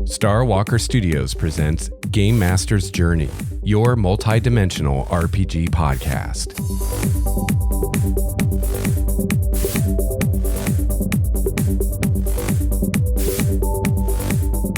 Star Walker Studios presents Game Master's Journey, your multi-dimensional RPG podcast.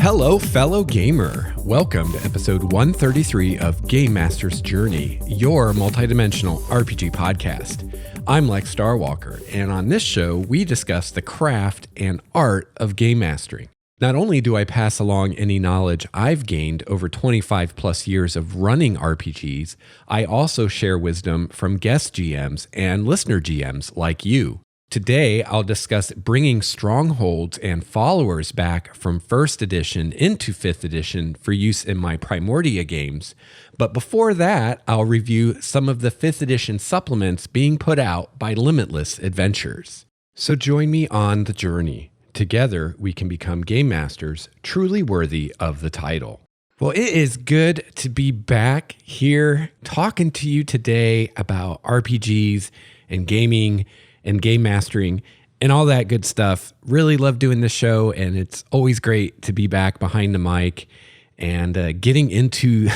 Hello, fellow gamer. Welcome to episode 133 of Game Master's Journey, your multi-dimensional RPG podcast. I'm Lex Starwalker, and on this show, we discuss the craft and art of game mastering. Not only do I pass along any knowledge I've gained over 25 plus years of running RPGs, I also share wisdom from guest GMs and listener GMs like you. Today, I'll discuss bringing Strongholds and followers back from 1st edition into 5th edition for use in my Primordia games. But before that, I'll review some of the 5th edition supplements being put out by Limitless Adventures. So join me on the journey. Together, we can become game masters truly worthy of the title. Well, it is good to be back here talking to you today about RPGs and gaming and game mastering and all that good stuff. Really love doing this show, and it's always great to be back behind the mic and getting into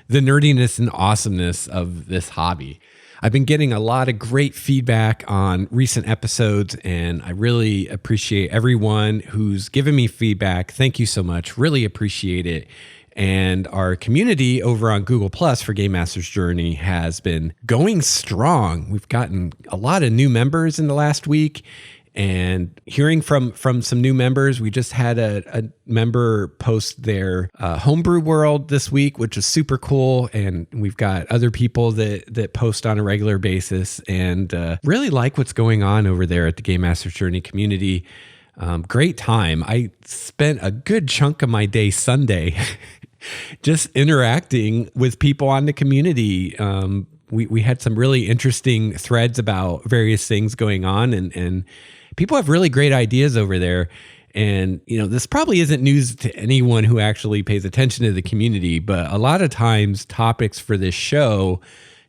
the nerdiness and awesomeness of this hobby. I've been getting a lot of great feedback on recent episodes, and I really appreciate everyone who's given me feedback. Thank you so much. Really appreciate it. And our community over on Google Plus for Game Master's Journey has been going strong. We've gotten a lot of new members in the last week, and hearing from some new members. We just had a member post their homebrew world this week, which is super cool. And we've got other people that post on a regular basis and really like what's going on over there at the Game Master's Journey community. Great time. I spent a good chunk of my day Sunday just interacting with people on the community. We had some really interesting threads about various things going on, and people have really great ideas over there. And, you know, this probably isn't news to anyone who actually pays attention to the community, but a lot of times topics for this show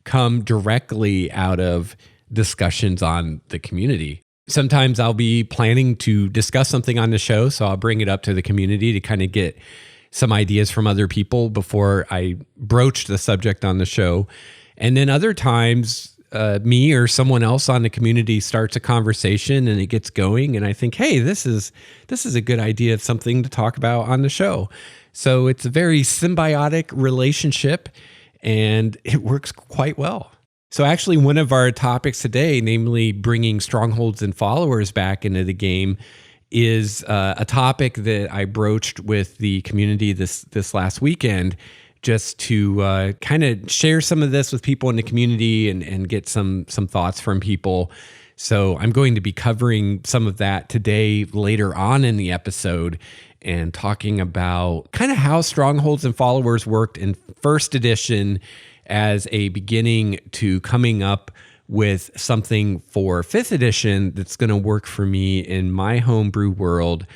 come directly out of discussions on the community. Sometimes I'll be planning to discuss something on the show, so I'll bring it up to the community to kind of get some ideas from other people before I broach the subject on the show. And then other times, me or someone else on the community starts a conversation and it gets going, and I think, hey, this is a good idea of something to talk about on the show. So it's a very symbiotic relationship, and it works quite well. So actually, one of our topics today, namely bringing Strongholds and followers back into the game, is a topic that I broached with the community this last weekend, just to kind of share some of this with people in the community and get some thoughts from people. So I'm going to be covering some of that today later on in the episode and talking about kind of how Strongholds and followers worked in 1st edition as a beginning to coming up with something for 5th edition that's going to work for me in my homebrew world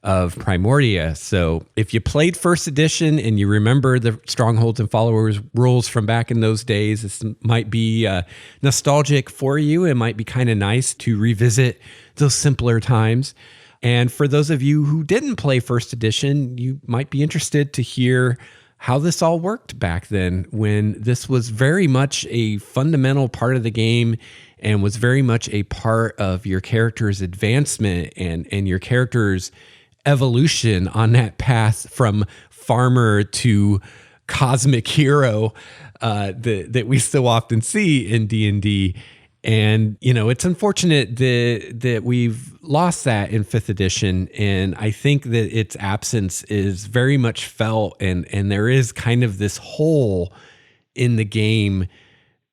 of Primordia. So if you played 1st edition and you remember the Strongholds and followers rules from back in those days, this might be nostalgic for you. It might be kind of nice to revisit those simpler times. And for those of you who didn't play 1st edition, you might be interested to hear how this all worked back then, when this was very much a fundamental part of the game and was very much a part of your character's advancement and your character's evolution on that path from farmer to cosmic hero that we so often see in D&D. And, you know, it's unfortunate that we've lost that in 5th edition. And I think that its absence is very much felt. And there is kind of this hole in the game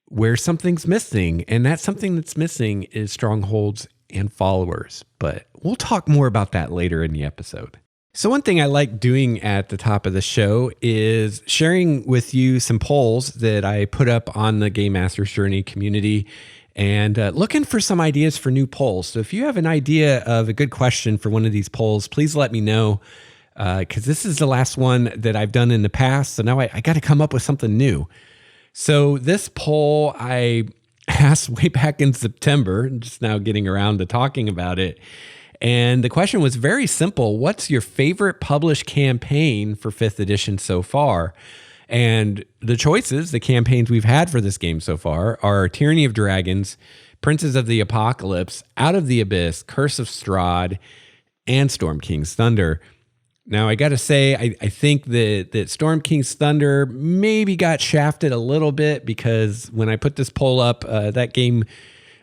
where something's missing. And that something that's missing is Strongholds and followers. But we'll talk more about that later in the episode. So one thing I like doing at the top of the show is sharing with you some polls that I put up on the Game Master's Journey community, and looking for some ideas for new polls. So if you have an idea of a good question for one of these polls, please let me know, because this is the last one that I've done in the past. So now I got to come up with something new. So this poll I asked way back in September, just now getting around to talking about it. And the question was very simple. What's your favorite published campaign for 5th edition so far? And the choices, the campaigns we've had for this game so far are Tyranny of Dragons, Princes of the Apocalypse, Out of the Abyss, Curse of Strahd, and Storm King's Thunder. Now, I got to say, I think that Storm King's Thunder maybe got shafted a little bit because when I put this poll up, that game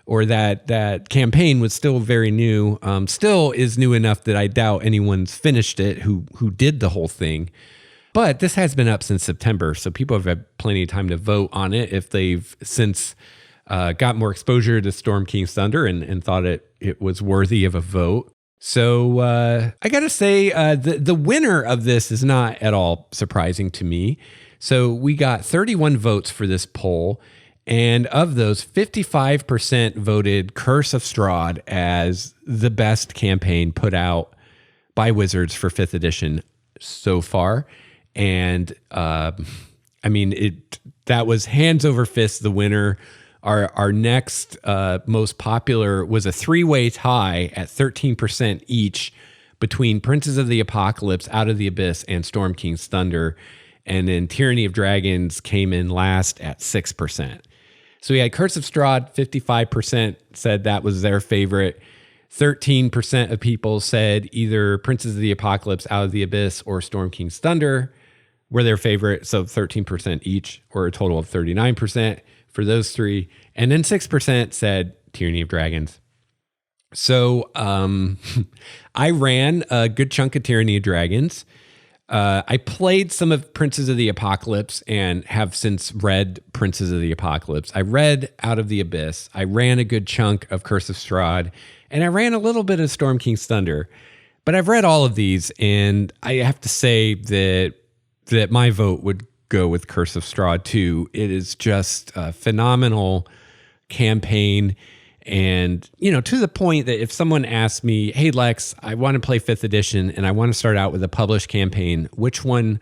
or that campaign was still very new. Still is new enough that I doubt anyone's finished it who did the whole thing. But this has been up since September, so people have had plenty of time to vote on it if they've since got more exposure to Storm King's Thunder and thought it was worthy of a vote. So I got to say, the winner of this is not at all surprising to me. So we got 31 votes for this poll. And of those, 55% voted Curse of Strahd as the best campaign put out by Wizards for 5th edition so far. And that was hands over fists the winner. Our next most popular was a 3-way tie at 13% each between Princes of the Apocalypse, Out of the Abyss, and Storm King's Thunder. And then Tyranny of Dragons came in last at 6%. So we had Curse of Strahd, 55% said that was their favorite. 13% of people said either Princes of the Apocalypse, Out of the Abyss, or Storm King's Thunder were their favorite. So 13% each, or a total of 39% for those three. And then 6% said Tyranny of Dragons. So I ran a good chunk of Tyranny of Dragons. I played some of Princes of the Apocalypse and have since read Princes of the Apocalypse. I read Out of the Abyss. I ran a good chunk of Curse of Strahd, and I ran a little bit of Storm King's Thunder. But I've read all of these, and I have to say that my vote would go with Curse of Strahd too. It is just a phenomenal campaign. And, to the point that if someone asked me, hey, Lex, I want to play 5th edition and I want to start out with a published campaign, which one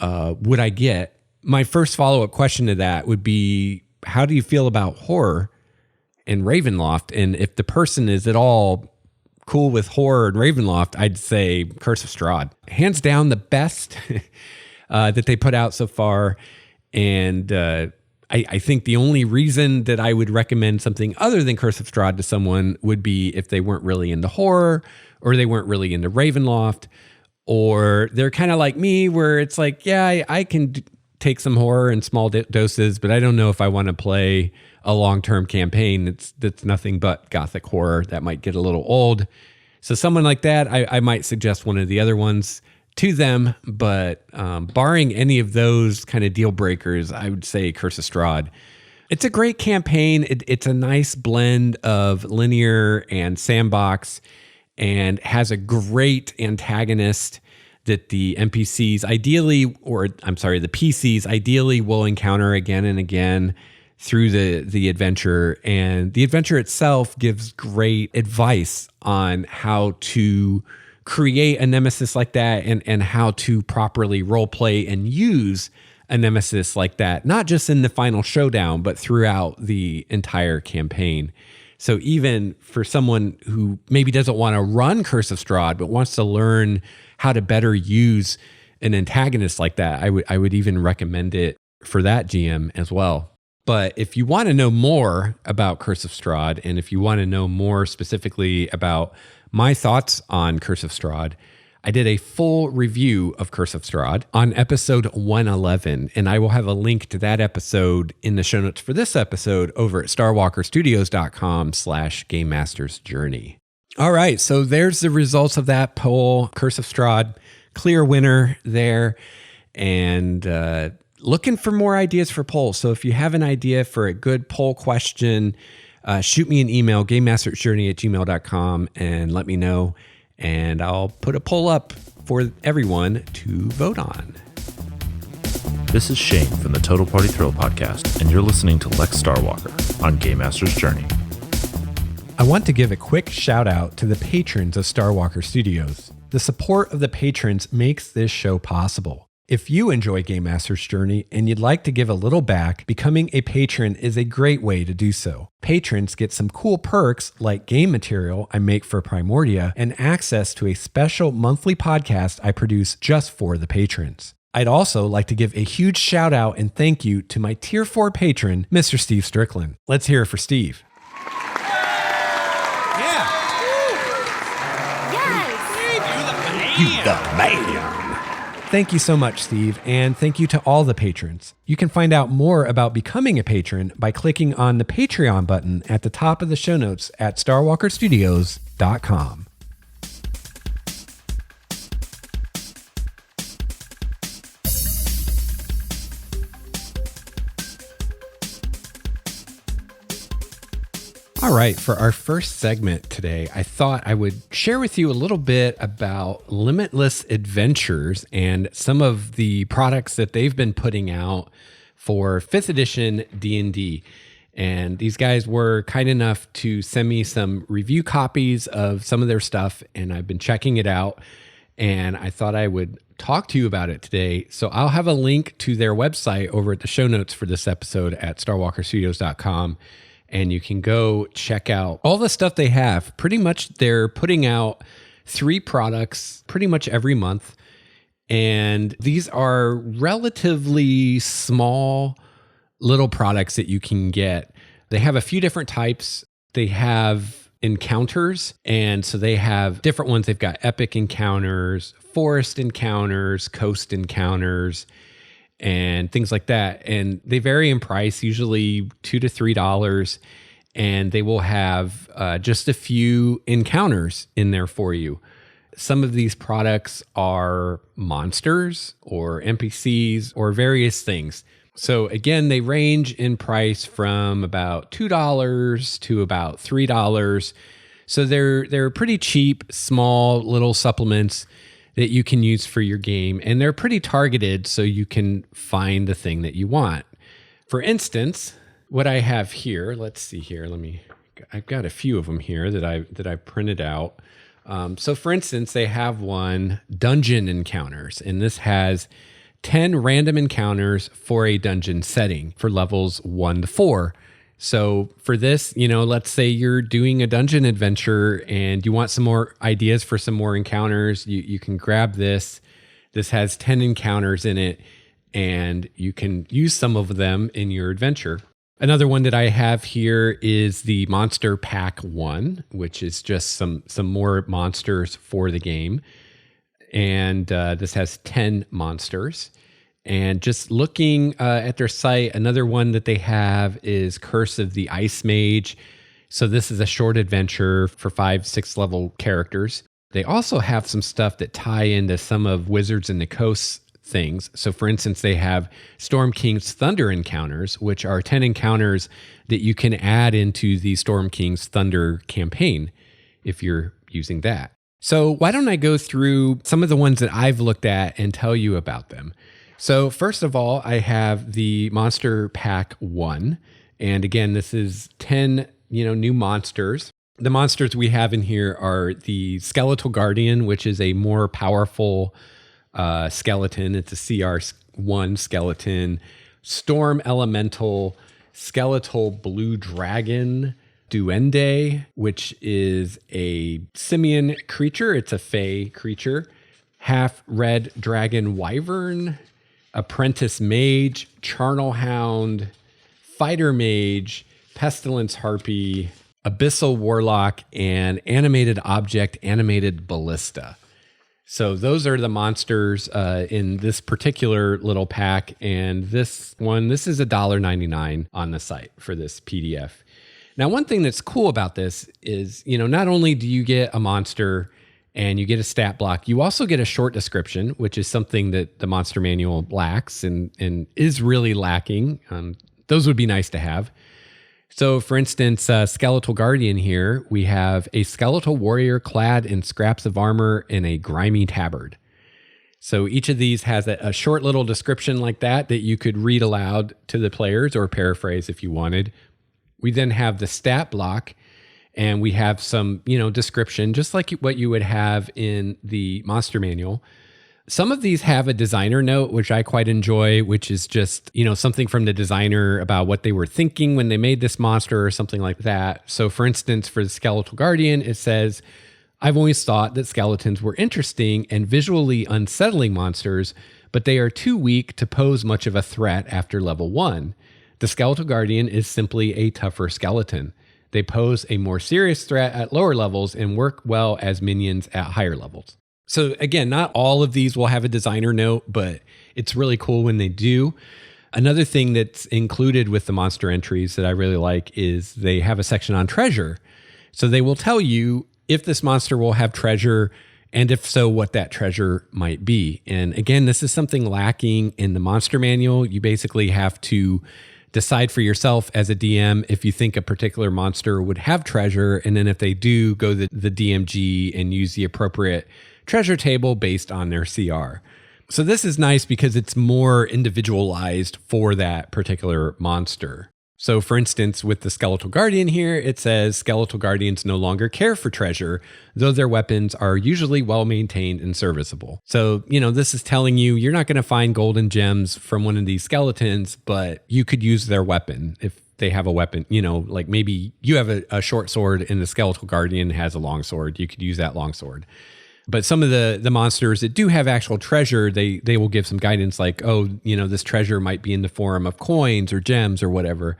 would I get? My first follow-up question to that would be, how do you feel about horror and Ravenloft? And if the person is at all cool with horror and Ravenloft, I'd say Curse of Strahd. Hands down the best that they put out so far. And I think the only reason that I would recommend something other than Curse of Strahd to someone would be if they weren't really into horror, or they weren't really into Ravenloft, or they're kind of like me where it's like, yeah, I can take some horror in small doses, but I don't know if I want to play a long-term campaign that's nothing but gothic horror. That might get a little old. So someone like that, I might suggest one of the other ones to them, but barring any of those kind of deal breakers, I would say Curse of Strahd. It's a great campaign. It's a nice blend of linear and sandbox, and has a great antagonist that the NPCs the PCs ideally will encounter again and again through the adventure. And the adventure itself gives great advice on how to create a nemesis like that, and how to properly role play and use a nemesis like that, not just in the final showdown, but throughout the entire campaign. So even for someone who maybe doesn't want to run Curse of Strahd, but wants to learn how to better use an antagonist like that, I would even recommend it for that GM as well. But if you want to know more about Curse of Strahd, and if you want to know more specifically about my thoughts on Curse of Strahd, I did a full review of Curse of Strahd on episode 111, and I will have a link to that episode in the show notes for this episode over at starwalkerstudios.com/Game Master's Journey. All right, so there's the results of that poll. Curse of Strahd, clear winner there, and looking for more ideas for polls. So if you have an idea for a good poll question, shoot me an email, gamemastersjourney@gmail.com, and let me know, and I'll put a poll up for everyone to vote on. This is Shane from the Total Party Thrill podcast, and you're listening to Lex Starwalker on Game Master's Journey. I want to give a quick shout out to the patrons of Starwalker Studios. The support of the patrons makes this show possible. If you enjoy Game Master's Journey and you'd like to give a little back, becoming a patron is a great way to do so. Patrons get some cool perks like game material I make for Primordia and access to a special monthly podcast I produce just for the patrons. I'd also like to give a huge shout out and thank you to my Tier 4 patron, Mr. Steve Strickland. Let's hear it for Steve. Yeah. Yes. You the man. Thank you so much, Steve, and thank you to all the patrons. You can find out more about becoming a patron by clicking on the Patreon button at the top of the show notes at starwalkerstudios.com. All right, for our first segment today, I thought I would share with you a little bit about Limitless Adventures and some of the products that they've been putting out for 5th edition D&D. And these guys were kind enough to send me some review copies of some of their stuff, and I've been checking it out, and I thought I would talk to you about it today. So I'll have a link to their website over at the show notes for this episode at starwalkerstudios.com. And you can go check out all the stuff they have. Pretty much they're putting out 3 products pretty much every month. And these are relatively small little products that you can get. They have a few different types. They have encounters. And so they have different ones. They've got epic encounters, forest encounters, coast encounters, and things like that. And they vary in price, usually $2 to $3. And they will have just a few encounters in there for you. Some of these products are monsters or NPCs or various things. So again, they range in price from about $2 to about $3. So they're pretty cheap, small little supplements that you can use for your game. And they're pretty targeted so you can find the thing that you want. For instance, what I have here, let's see here. I've got a few of them here that I printed out. So for instance, they have one, Dungeon Encounters, and this has 10 random encounters for a dungeon setting for levels 1 to 4. So for this, let's say you're doing a dungeon adventure and you want some more ideas for some more encounters, you can grab this. This has 10 encounters in it, and you can use some of them in your adventure. Another one that I have here is the Monster Pack 1, which is just some more monsters for the game. And this has 10 monsters. And just looking at their site, another one that they have is Curse of the Ice Mage. So this is a short adventure for 5-6 level characters. They also have some stuff that tie into some of Wizards in the Coast things. So for instance, they have Storm King's Thunder Encounters, which are 10 encounters that you can add into the Storm King's Thunder campaign if you're using that. So why don't I go through some of the ones that I've looked at and tell you about them. So first of all, I have the Monster Pack 1. And again, this is 10, new monsters. The monsters we have in here are the Skeletal Guardian, which is a more powerful skeleton. It's a CR1 skeleton. Storm Elemental, Skeletal Blue Dragon, Duende, which is a simian creature. It's a fey creature. Half Red Dragon Wyvern, Apprentice Mage, Charnel Hound, Fighter Mage, Pestilence Harpy, Abyssal Warlock, and Animated Object, Animated Ballista. So those are the monsters in this particular little pack. And this is $1.99 on the site for this PDF. Now, one thing that's cool about this is, not only do you get a monster and you get a stat block, you also get a short description, which is something that the monster manual lacks and is really lacking. Those would be nice to have. So for instance, Skeletal Guardian here, we have a skeletal warrior clad in scraps of armor and a grimy tabard. So each of these has a short little description like that you could read aloud to the players or paraphrase if you wanted. We then have the stat block, and we have some, description, just like what you would have in the monster manual. Some of these have a designer note, which I quite enjoy, which is just, something from the designer about what they were thinking when they made this monster or something like that. So for instance, for the Skeletal Guardian, it says, I've always thought that skeletons were interesting and visually unsettling monsters, but they are too weak to pose much of a threat after level 1. The Skeletal Guardian is simply a tougher skeleton. They pose a more serious threat at lower levels and work well as minions at higher levels. So again, not all of these will have a designer note, but it's really cool when they do. Another thing that's included with the monster entries that I really like is they have a section on treasure. So they will tell you if this monster will have treasure, and if so, what that treasure might be. And again, this is something lacking in the monster manual. You basically have to decide for yourself as a DM if you think a particular monster would have treasure, and then if they do, go to the DMG and use the appropriate treasure table based on their CR. So this is nice because it's more individualized for that particular monster. So for instance, with the Skeletal Guardian here, it says Skeletal Guardians no longer care for treasure, though their weapons are usually well maintained and serviceable. So, this is telling you you're not going to find golden gems from one of these skeletons, but you could use their weapon if they have a weapon, like maybe you have a short sword and the Skeletal Guardian has a long sword. You could use that long sword. But some of the monsters that do have actual treasure, they will give some guidance like, this treasure might be in the form of coins or gems or whatever.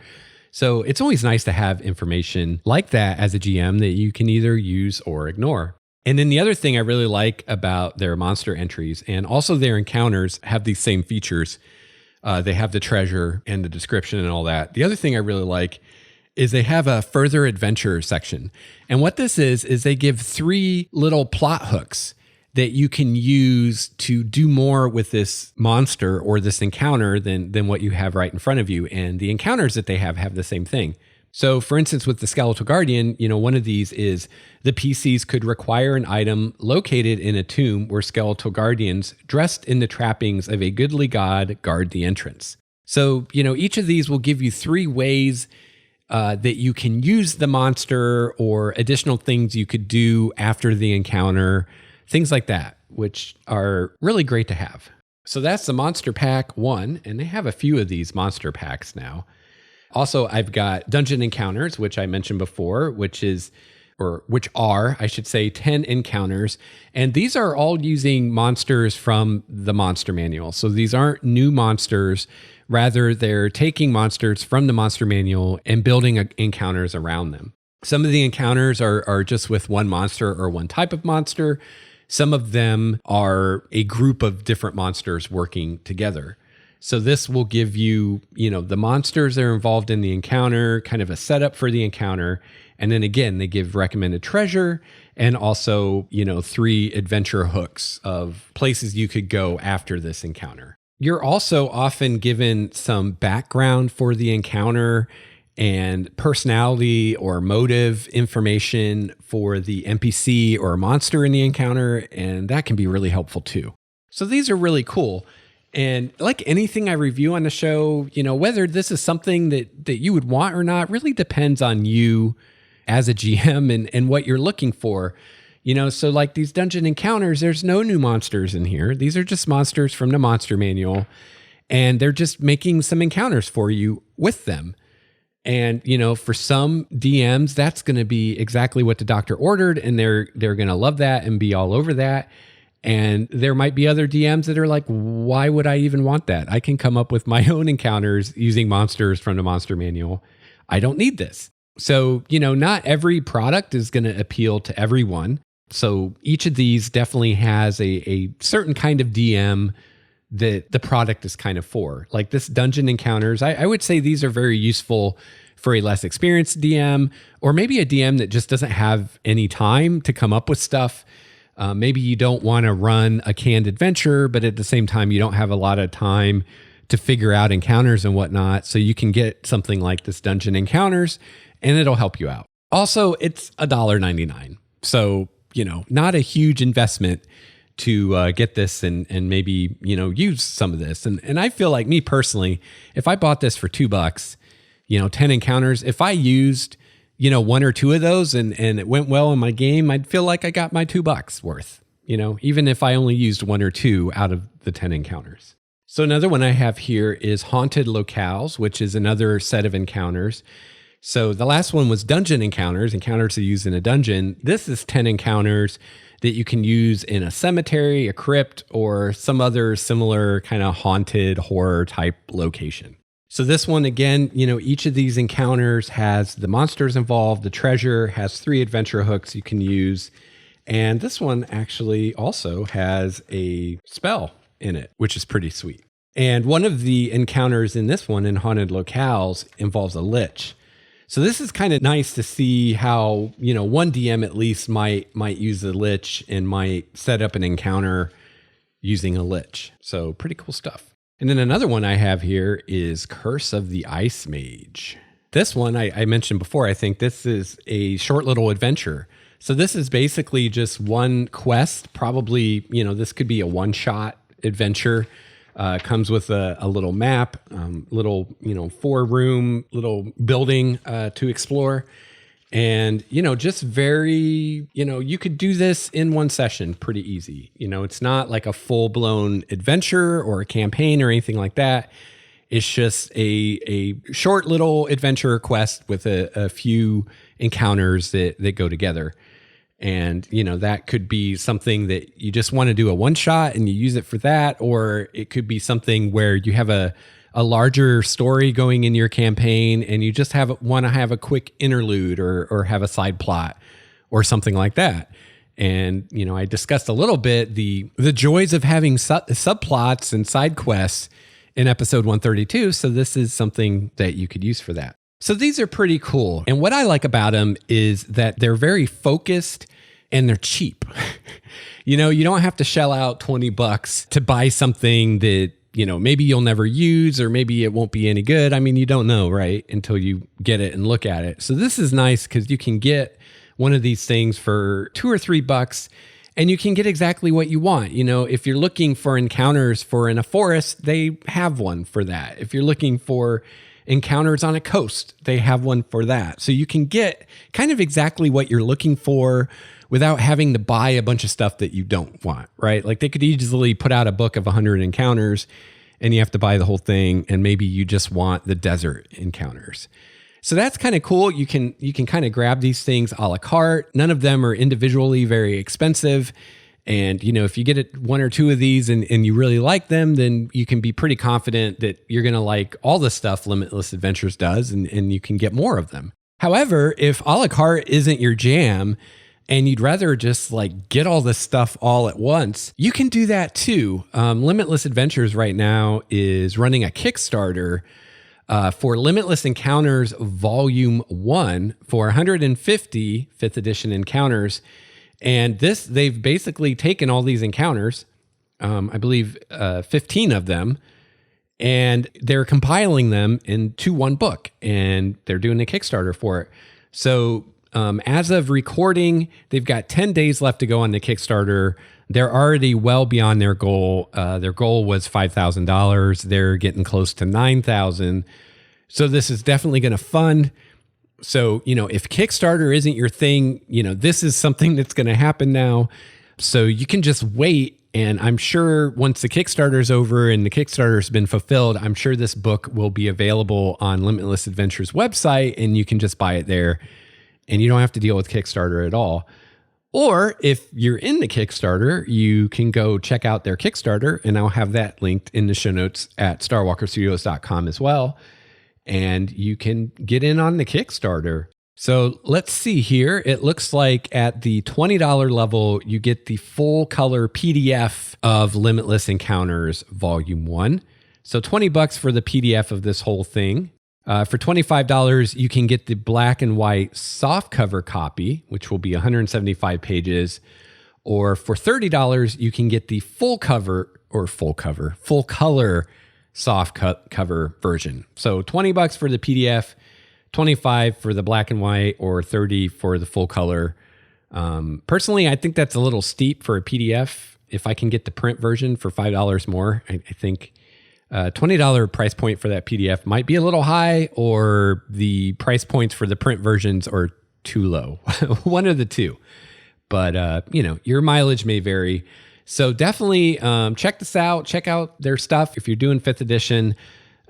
So it's always nice to have information like that as a GM that you can either use or ignore. And then the other thing I really like about their monster entries and also their encounters have these same features. They have the treasure and the description and all that. The other thing I really like is they have a further adventure section. And what this is they give 3 little plot hooks that you can use to do more with this monster or this encounter than what you have right in front of you. And the encounters that they have the same thing. So for instance, with the Skeletal Guardian, one of these is the PCs could require an item located in a tomb where Skeletal Guardians dressed in the trappings of a goodly god guard the entrance. So, each of these will give you 3 ways that you can use the monster or additional things you could do after the encounter, things like that, which are really great to have. So that's the Monster Pack 1, and they have a few of these monster packs now. Also, I've got Dungeon Encounters, which I mentioned before, which are, I should say, 10 encounters. And these are all using monsters from the monster manual. So these aren't new monsters. Rather, they're taking monsters from the monster manual and building encounters around them. Some of the encounters are just with one monster or one type of monster. Some of them are a group of different monsters working together. So this will give you, the monsters that are involved in the encounter, kind of a setup for the encounter. And then again, they give recommended treasure and also, 3 adventure hooks of places you could go after this encounter. You're also often given some background for the encounter and personality or motive information for the NPC or monster in the encounter, and that can be really helpful too. So these are really cool. And like anything I review on the show, whether this is something that you would want or not really depends on you as a GM and what you're looking for. So like these dungeon encounters, there's no new monsters in here. These are just monsters from the monster manual, and they're just making some encounters for you with them. And, for some DMs, that's going to be exactly what the doctor ordered, and they're going to love that and be all over that. And there might be other DMs that are like, why would I even want that? I can come up with my own encounters using monsters from the monster manual. I don't need this. So, not every product is going to appeal to everyone. So each of these definitely has a certain kind of DM that the product is kind of for. Like this Dungeon Encounters, I would say these are very useful for a less experienced DM, or maybe a DM that just doesn't have any time to come up with stuff. Maybe you don't want to run a canned adventure, but at the same time, you don't have a lot of time to figure out encounters and whatnot. So you can get something like this Dungeon Encounters and it'll help you out. Also, it's $1.99. So, not a huge investment to get this and maybe, use some of this. And I feel like me personally, if I bought this for $2, 10 encounters, if I used, 1 or 2 of those and it went well in my game, I'd feel like I got my $2 worth. even if I only used 1 or 2 out of the 10 encounters. So another one I have here is Haunted Locales, which is another set of encounters. So the last one was dungeon encounters to use in a dungeon. This is 10 encounters that you can use in a cemetery, a crypt, or some other similar kind of haunted horror type location. So this one, again, each of these encounters has the monsters involved, the treasure, has 3 adventure hooks you can use. And this one actually also has a spell in it, which is pretty sweet. And one of the encounters in this one in Haunted Locales involves a lich. So this is kind of nice to see how, one DM at least might use a lich and might set up an encounter using a lich. So pretty cool stuff. And then another one I have here is Curse of the Ice Mage. This one I mentioned before. I think this is a short little adventure. So this is basically just one quest. Probably, this could be a one-shot adventure. Comes with a little map, little 4-room little building to explore. And, just very, you could do this in one session pretty easy. It's not like a full-blown adventure or a campaign or anything like that. It's just a short little adventure quest with a few encounters that go together. And, that could be something that you just want to do a one shot and you use it for that. Or it could be something where you have a larger story going in your campaign and you just want to have a quick interlude or have a side plot or something like that. And, I discussed a little bit the joys of having subplots and side quests in episode 132. So this is something that you could use for that. So these are pretty cool. And what I like about them is that they're very focused and they're cheap. You don't have to shell out $20 to buy something that, maybe you'll never use, or maybe it won't be any good. I mean, you don't know, right? Until you get it and look at it. So this is nice because you can get one of these things for $2 or $3 and you can get exactly what you want. If you're looking for encounters for in a forest, they have one for that. If you're looking for encounters on a coast, they have one for that. So you can get kind of exactly what you're looking for without having to buy a bunch of stuff that you don't want, right? Like they could easily put out a book of 100 encounters and you have to buy the whole thing, and maybe you just want the desert encounters. So that's kind of cool. You can kind of grab these things a la carte. None of them are individually very expensive. And, if you get 1 or 2 of these and you really like them, then you can be pretty confident that you're going to like all the stuff Limitless Adventures does, and you can get more of them. However, if a la carte isn't your jam and you'd rather just like get all this stuff all at once, you can do that too. Limitless Adventures right now is running a Kickstarter for Limitless Encounters Volume 1 for 150 5th edition encounters. And they've basically taken all these encounters, I believe 15 of them, and they're compiling them into one book, and they're doing a Kickstarter for it. So as of recording, they've got 10 days left to go on the Kickstarter. They're already well beyond their goal. Their goal was $5,000. They're getting close to $9,000. So this is definitely going to fund. So, if Kickstarter isn't your thing, this is something that's going to happen now. So you can just wait. And I'm sure once the Kickstarter is over and the Kickstarter has been fulfilled, I'm sure this book will be available on Limitless Adventure's website, and you can just buy it there and you don't have to deal with Kickstarter at all. Or if you're in the Kickstarter, you can go check out their Kickstarter, and I'll have that linked in the show notes at starwalkerstudios.com as well. And you can get in on the Kickstarter. So let's see here. It looks like at the $20 level, you get the full color PDF of Limitless Encounters Volume 1. So $20 for the PDF of this whole thing. For $25, you can get the black and white softcover copy, which will be 175 pages. Or for $30, you can get the full color soft cover version. So $20 for the PDF, $25 for the black and white, or $30 for the full color. Personally, I think that's a little steep for a PDF. If I can get the print version for $5 more, I think $20 price point for that PDF might be a little high, or the price points for the print versions are too low. One of the two. but your mileage may vary. So definitely check this out. Check out their stuff. If you're doing 5th edition,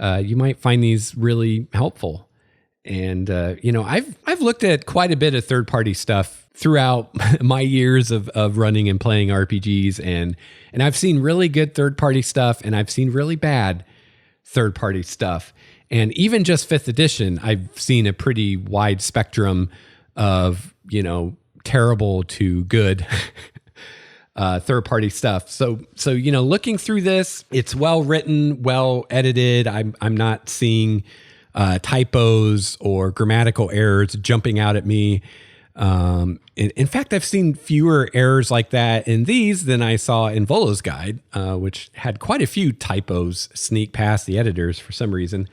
you might find these really helpful. And I've looked at quite a bit of third-party stuff throughout my years of running and playing RPGs, and I've seen really good third-party stuff, and I've seen really bad third-party stuff. And even just 5th edition, I've seen a pretty wide spectrum of terrible to good third-party stuff. So looking through this, it's well written, well edited. I'm not seeing typos or grammatical errors jumping out at me. In fact, I've seen fewer errors like that in these than I saw in Volo's guide, which had quite a few typos sneak past the editors for some reason.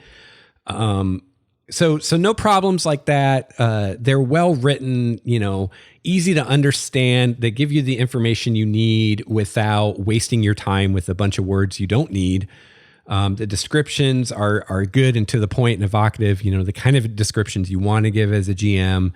So no problems like that. They're well written, easy to understand. They give you the information you need without wasting your time with a bunch of words you don't need. The descriptions are good and to the point and evocative, the kind of descriptions you want to give as a GM.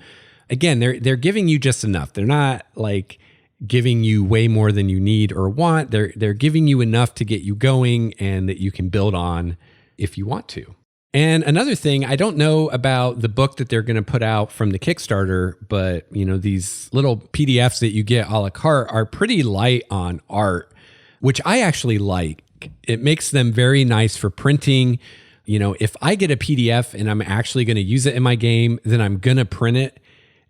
Again, they're giving you just enough. They're not like giving you way more than you need or want. They're giving you enough to get you going and that you can build on if you want to. And another thing, I don't know about the book that they're going to put out from the Kickstarter, but these little PDFs that you get a la carte are pretty light on art, which I actually like. It makes them very nice for printing. If I get a PDF and I'm actually going to use it in my game, then I'm going to print it.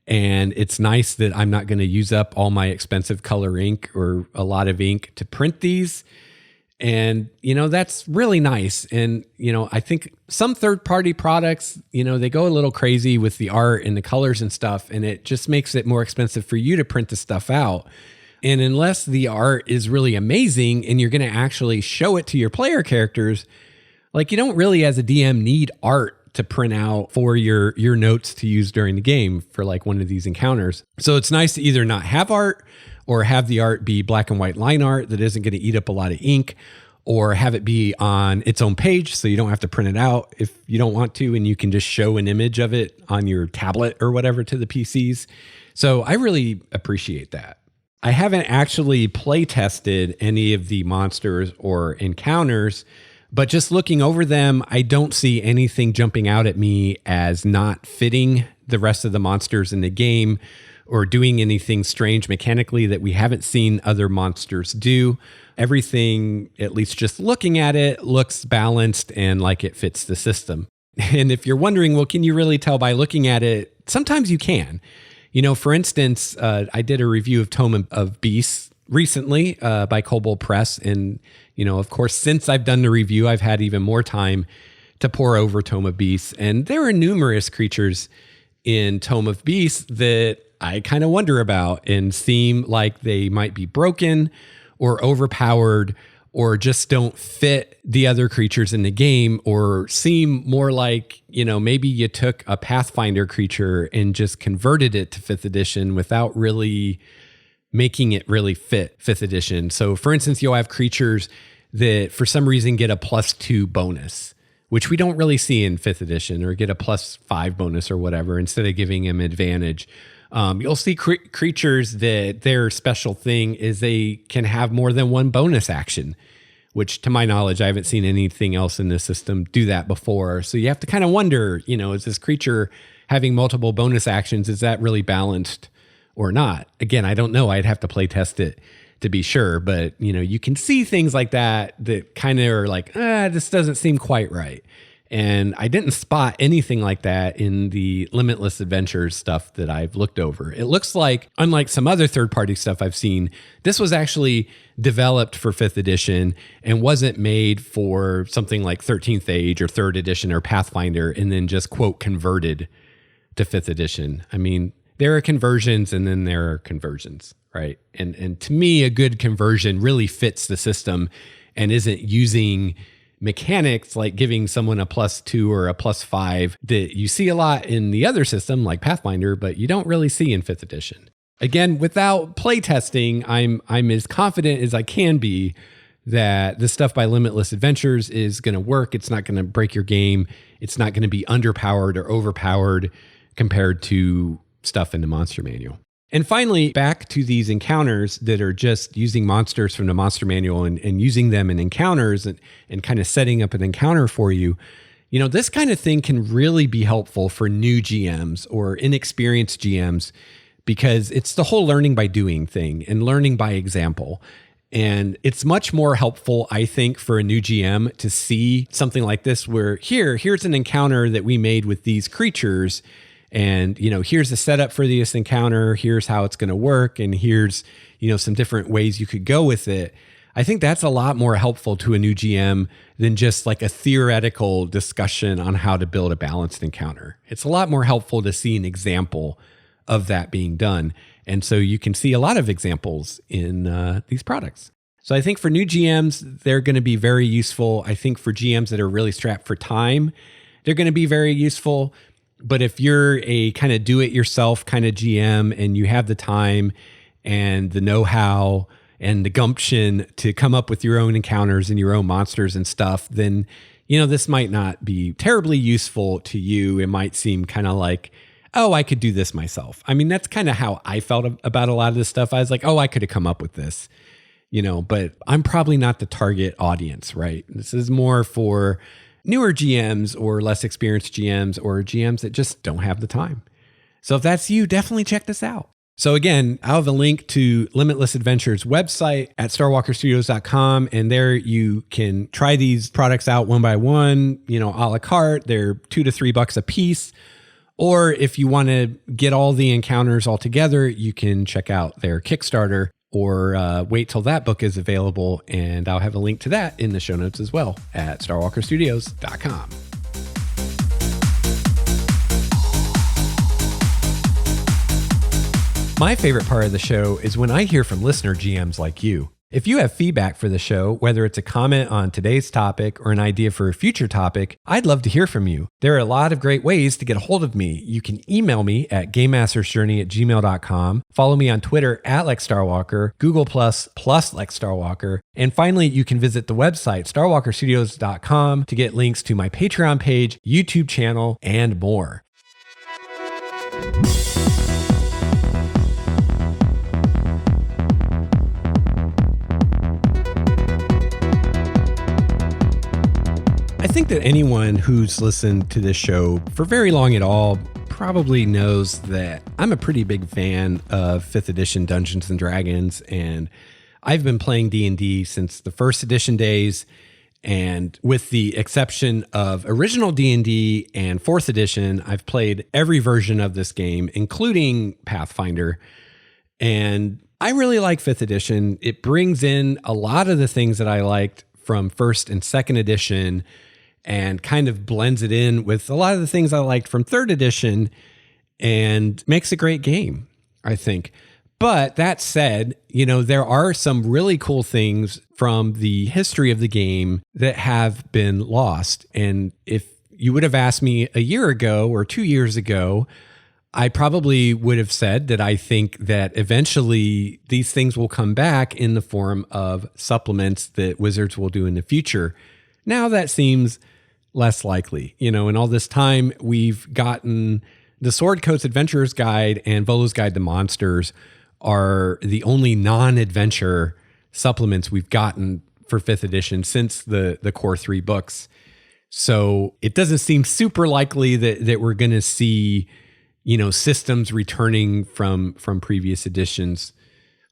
And it's nice that I'm not going to use up all my expensive color ink or a lot of ink to print these. And, that's really nice. And, I think some third-party products, they go a little crazy with the art and the colors and stuff, and it just makes it more expensive for you to print the stuff out. And unless the art is really amazing and you're going to actually show it to your player characters, like you don't really as a DM need art to print out for your notes to use during the game for like one of these encounters. So it's nice to either not have art or have the art be black and white line art that isn't going to eat up a lot of ink, or have it be on its own page so you don't have to print it out if you don't want to, and you can just show an image of it on your tablet or whatever to the PCs. So I really appreciate that. I haven't actually play tested any of the monsters or encounters, but just looking over them, I don't see anything jumping out at me as not fitting the rest of the monsters in the game or doing anything strange mechanically that we haven't seen other monsters do. Everything, at least just looking at it, looks balanced and like it fits the system. And if you're wondering, well, can you really tell by looking at it? Sometimes you can. For instance, I did a review of Tome of Beasts recently by Kobold Press. And, of course, since I've done the review, I've had even more time to pour over Tome of Beasts. And there are numerous creatures in Tome of Beasts that I kind of wonder about and seem like they might be broken or overpowered or just don't fit the other creatures in the game, or seem more like, maybe you took a Pathfinder creature and just converted it to 5th edition without really making it really fit 5th edition. So for instance, you'll have creatures that for some reason get a +2 bonus, which we don't really see in 5th edition, or get a +5 bonus or whatever, instead of giving them advantage. You'll see creatures that their special thing is they can have more than one bonus action, which to my knowledge, I haven't seen anything else in this system do that before. So you have to kind of wonder, is this creature having multiple bonus actions, is that really balanced or not? Again, I don't know. I'd have to play test it to be sure, but you can see things like that kind of are like, this doesn't seem quite right. And I didn't spot anything like that in the Limitless Adventure stuff that I've looked over. It looks like, unlike some other third-party stuff I've seen, this was actually developed for 5th edition and wasn't made for something like 13th Age or 3rd edition or Pathfinder and then just, quote, converted to 5th edition. I mean, there are conversions and then there are conversions, right? And to me, a good conversion really fits the system and isn't using mechanics like giving someone a +2 or a +5 that you see a lot in the other system like Pathfinder, but you don't really see in 5th edition. Again, without playtesting, I'm as confident as I can be that the stuff by Limitless Adventures is going to work. It's not going to break your game. It's not going to be underpowered or overpowered compared to stuff in the Monster Manual. And finally, back to these encounters that are just using monsters from the monster manual and using them in encounters and kind of setting up an encounter for you. This kind of thing can really be helpful for new GMs or inexperienced GMs because it's the whole learning by doing thing and learning by example. And it's much more helpful, I think, for a new GM to see something like this where here's an encounter that we made with these creatures. And, here's the setup for this encounter. Here's how it's going to work. And here's, some different ways you could go with it. I think that's a lot more helpful to a new GM than just like a theoretical discussion on how to build a balanced encounter. It's a lot more helpful to see an example of that being done. And so you can see a lot of examples in these products. So I think for new GMs, they're going to be very useful. I think for GMs that are really strapped for time, they're going to be very useful. But if you're a kind of do-it-yourself kind of GM and you have the time and the know-how and the gumption to come up with your own encounters and your own monsters and stuff, then, this might not be terribly useful to you. It might seem kind of like, oh, I could do this myself. I mean, that's kind of how I felt about a lot of this stuff. I was like, oh, I could have come up with this, but I'm probably not the target audience, right? This is more for newer GMs or less experienced GMs or GMs that just don't have the time. So if that's you, definitely check this out. So again, I'll have a link to Limitless Adventure's website at starwalkerstudios.com. And there you can try these products out one by one, a la carte. They're $2 to $3 a piece. Or if you want to get all the encounters all together, you can check out their Kickstarter or wait till that book is available. And I'll have a link to that in the show notes as well at starwalkerstudios.com. My favorite part of the show is when I hear from listener GMs like you. If you have feedback for the show, whether it's a comment on today's topic or an idea for a future topic, I'd love to hear from you. There are a lot of great ways to get a hold of me. You can email me at gamemastersjourney@gmail.com, follow me on Twitter at LexStarWalker, Google Plus LexStarWalker, and finally, you can visit the website starwalkerstudios.com to get links to my Patreon page, YouTube channel, and more. I think that anyone who's listened to this show for very long at all probably knows that I'm a pretty big fan of 5th edition Dungeons and Dragons, and I've been playing D&D since the 1st edition days, and with the exception of original D&D and 4th edition, I've played every version of this game, including Pathfinder, and I really like 5th edition. It brings in a lot of the things that I liked from 1st and 2nd edition and kind of blends it in with a lot of the things I liked from 3rd edition and makes a great game, I think. But that said, there are some really cool things from the history of the game that have been lost. And if you would have asked me a year ago or 2 years ago, I probably would have said that I think that eventually these things will come back in the form of supplements that Wizards will do in the future. Now that seems less likely. In all this time, we've gotten the Swordcoat's Adventurer's Guide and Volo's Guide to Monsters are the only non-adventure supplements we've gotten for 5th edition since the core 3 books. So it doesn't seem super likely that we're going to see, systems returning from previous editions,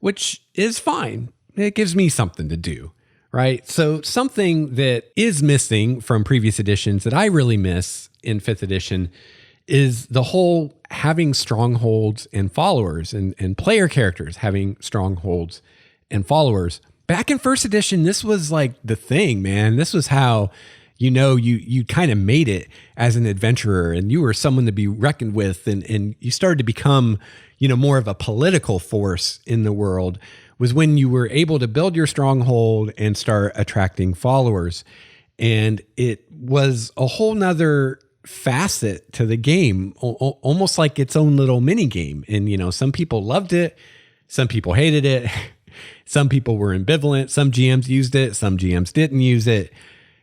which is fine. It gives me something to do. Right. So something that is missing from previous editions that I really miss in 5th edition is the whole having strongholds and followers and player characters having strongholds and followers. Back in 1st edition, this was like the thing, man. This was how, you kind of made it as an adventurer and you were someone to be reckoned with and you started to become, more of a political force in the world. Was when you were able to build your stronghold and start attracting followers. And it was a whole nother facet to the game, almost like its own little mini game. And, some people loved it. Some people hated it. Some people were ambivalent. Some GMs used it. Some GMs didn't use it.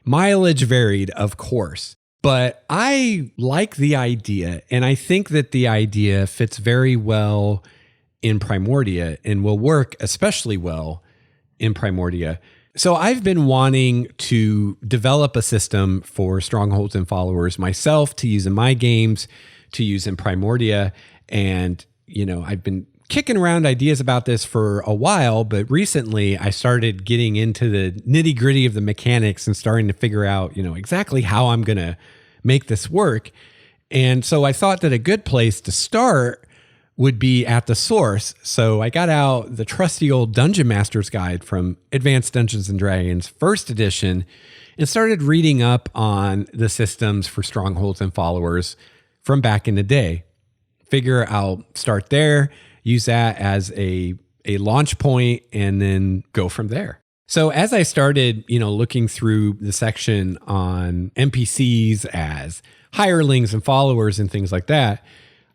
Mileage varied, of course. But I like the idea. And I think that the idea fits very well in Primordia and will work especially well in Primordia. So I've been wanting to develop a system for Strongholds and Followers myself to use in my games, to use in Primordia. And, I've been kicking around ideas about this for a while, but recently I started getting into the nitty gritty of the mechanics and starting to figure out, exactly how I'm going to make this work. And so I thought that a good place to start would be at the source. So I got out the trusty old Dungeon Master's Guide from Advanced Dungeons & Dragons First Edition and started reading up on the systems for Strongholds and Followers from back in the day. Figure I'll start there, use that as a launch point, and then go from there. So as I started, looking through the section on NPCs as hirelings and followers and things like that,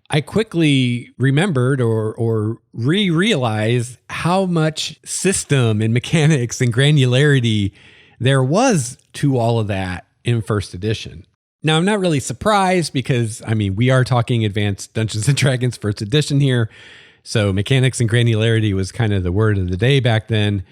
I quickly remembered or realized how much system and mechanics and granularity there was to all of that in First Edition. Now, I'm not really surprised because, we are talking Advanced Dungeons & Dragons First Edition here. So mechanics and granularity was kind of the word of the day back then.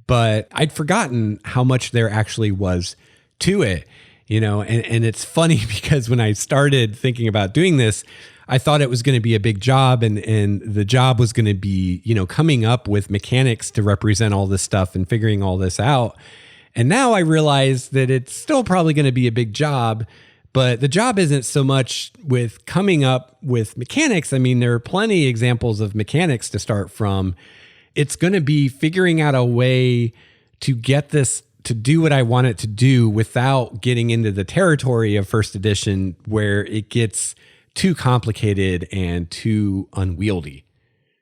But I'd forgotten how much there actually was to it, and it's funny because when I started thinking about doing this, I thought it was going to be a big job and the job was going to be, coming up with mechanics to represent all this stuff and figuring all this out. And now I realize that it's still probably going to be a big job, but the job isn't so much with coming up with mechanics. There are plenty of examples of mechanics to start from. It's going to be figuring out a way to get this to do what I want it to do without getting into the territory of First Edition where it gets too complicated and too unwieldy.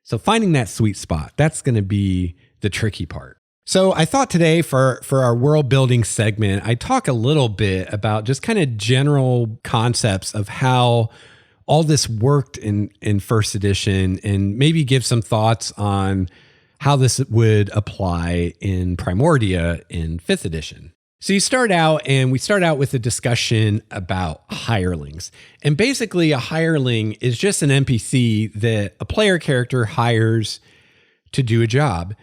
So finding that sweet spot, that's going to be the tricky part. So I thought today for our world building segment, I'd talk a little bit about just kind of general concepts of how all this worked in First Edition and maybe give some thoughts on how this would apply in Primordia in 5th edition. So we start out with a discussion about hirelings. And basically a hireling is just an NPC that a player character hires to do a job.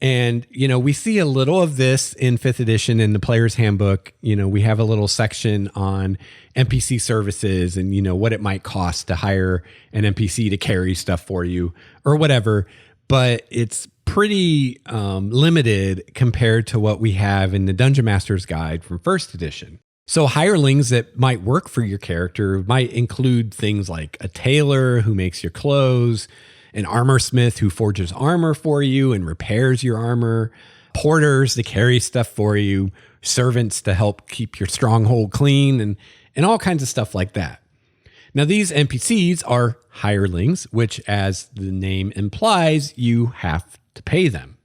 And, we see a little of this in 5th edition in the player's handbook. We have a little section on NPC services and, what it might cost to hire an NPC to carry stuff for you or whatever. But it's pretty limited compared to what we have in the Dungeon Master's Guide from First Edition. So hirelings that might work for your character might include things like a tailor who makes your clothes, an armor smith who forges armor for you and repairs your armor, porters to carry stuff for you, servants to help keep your stronghold clean, and all kinds of stuff like that. Now, these NPCs are hirelings, which, as the name implies, you have to pay them.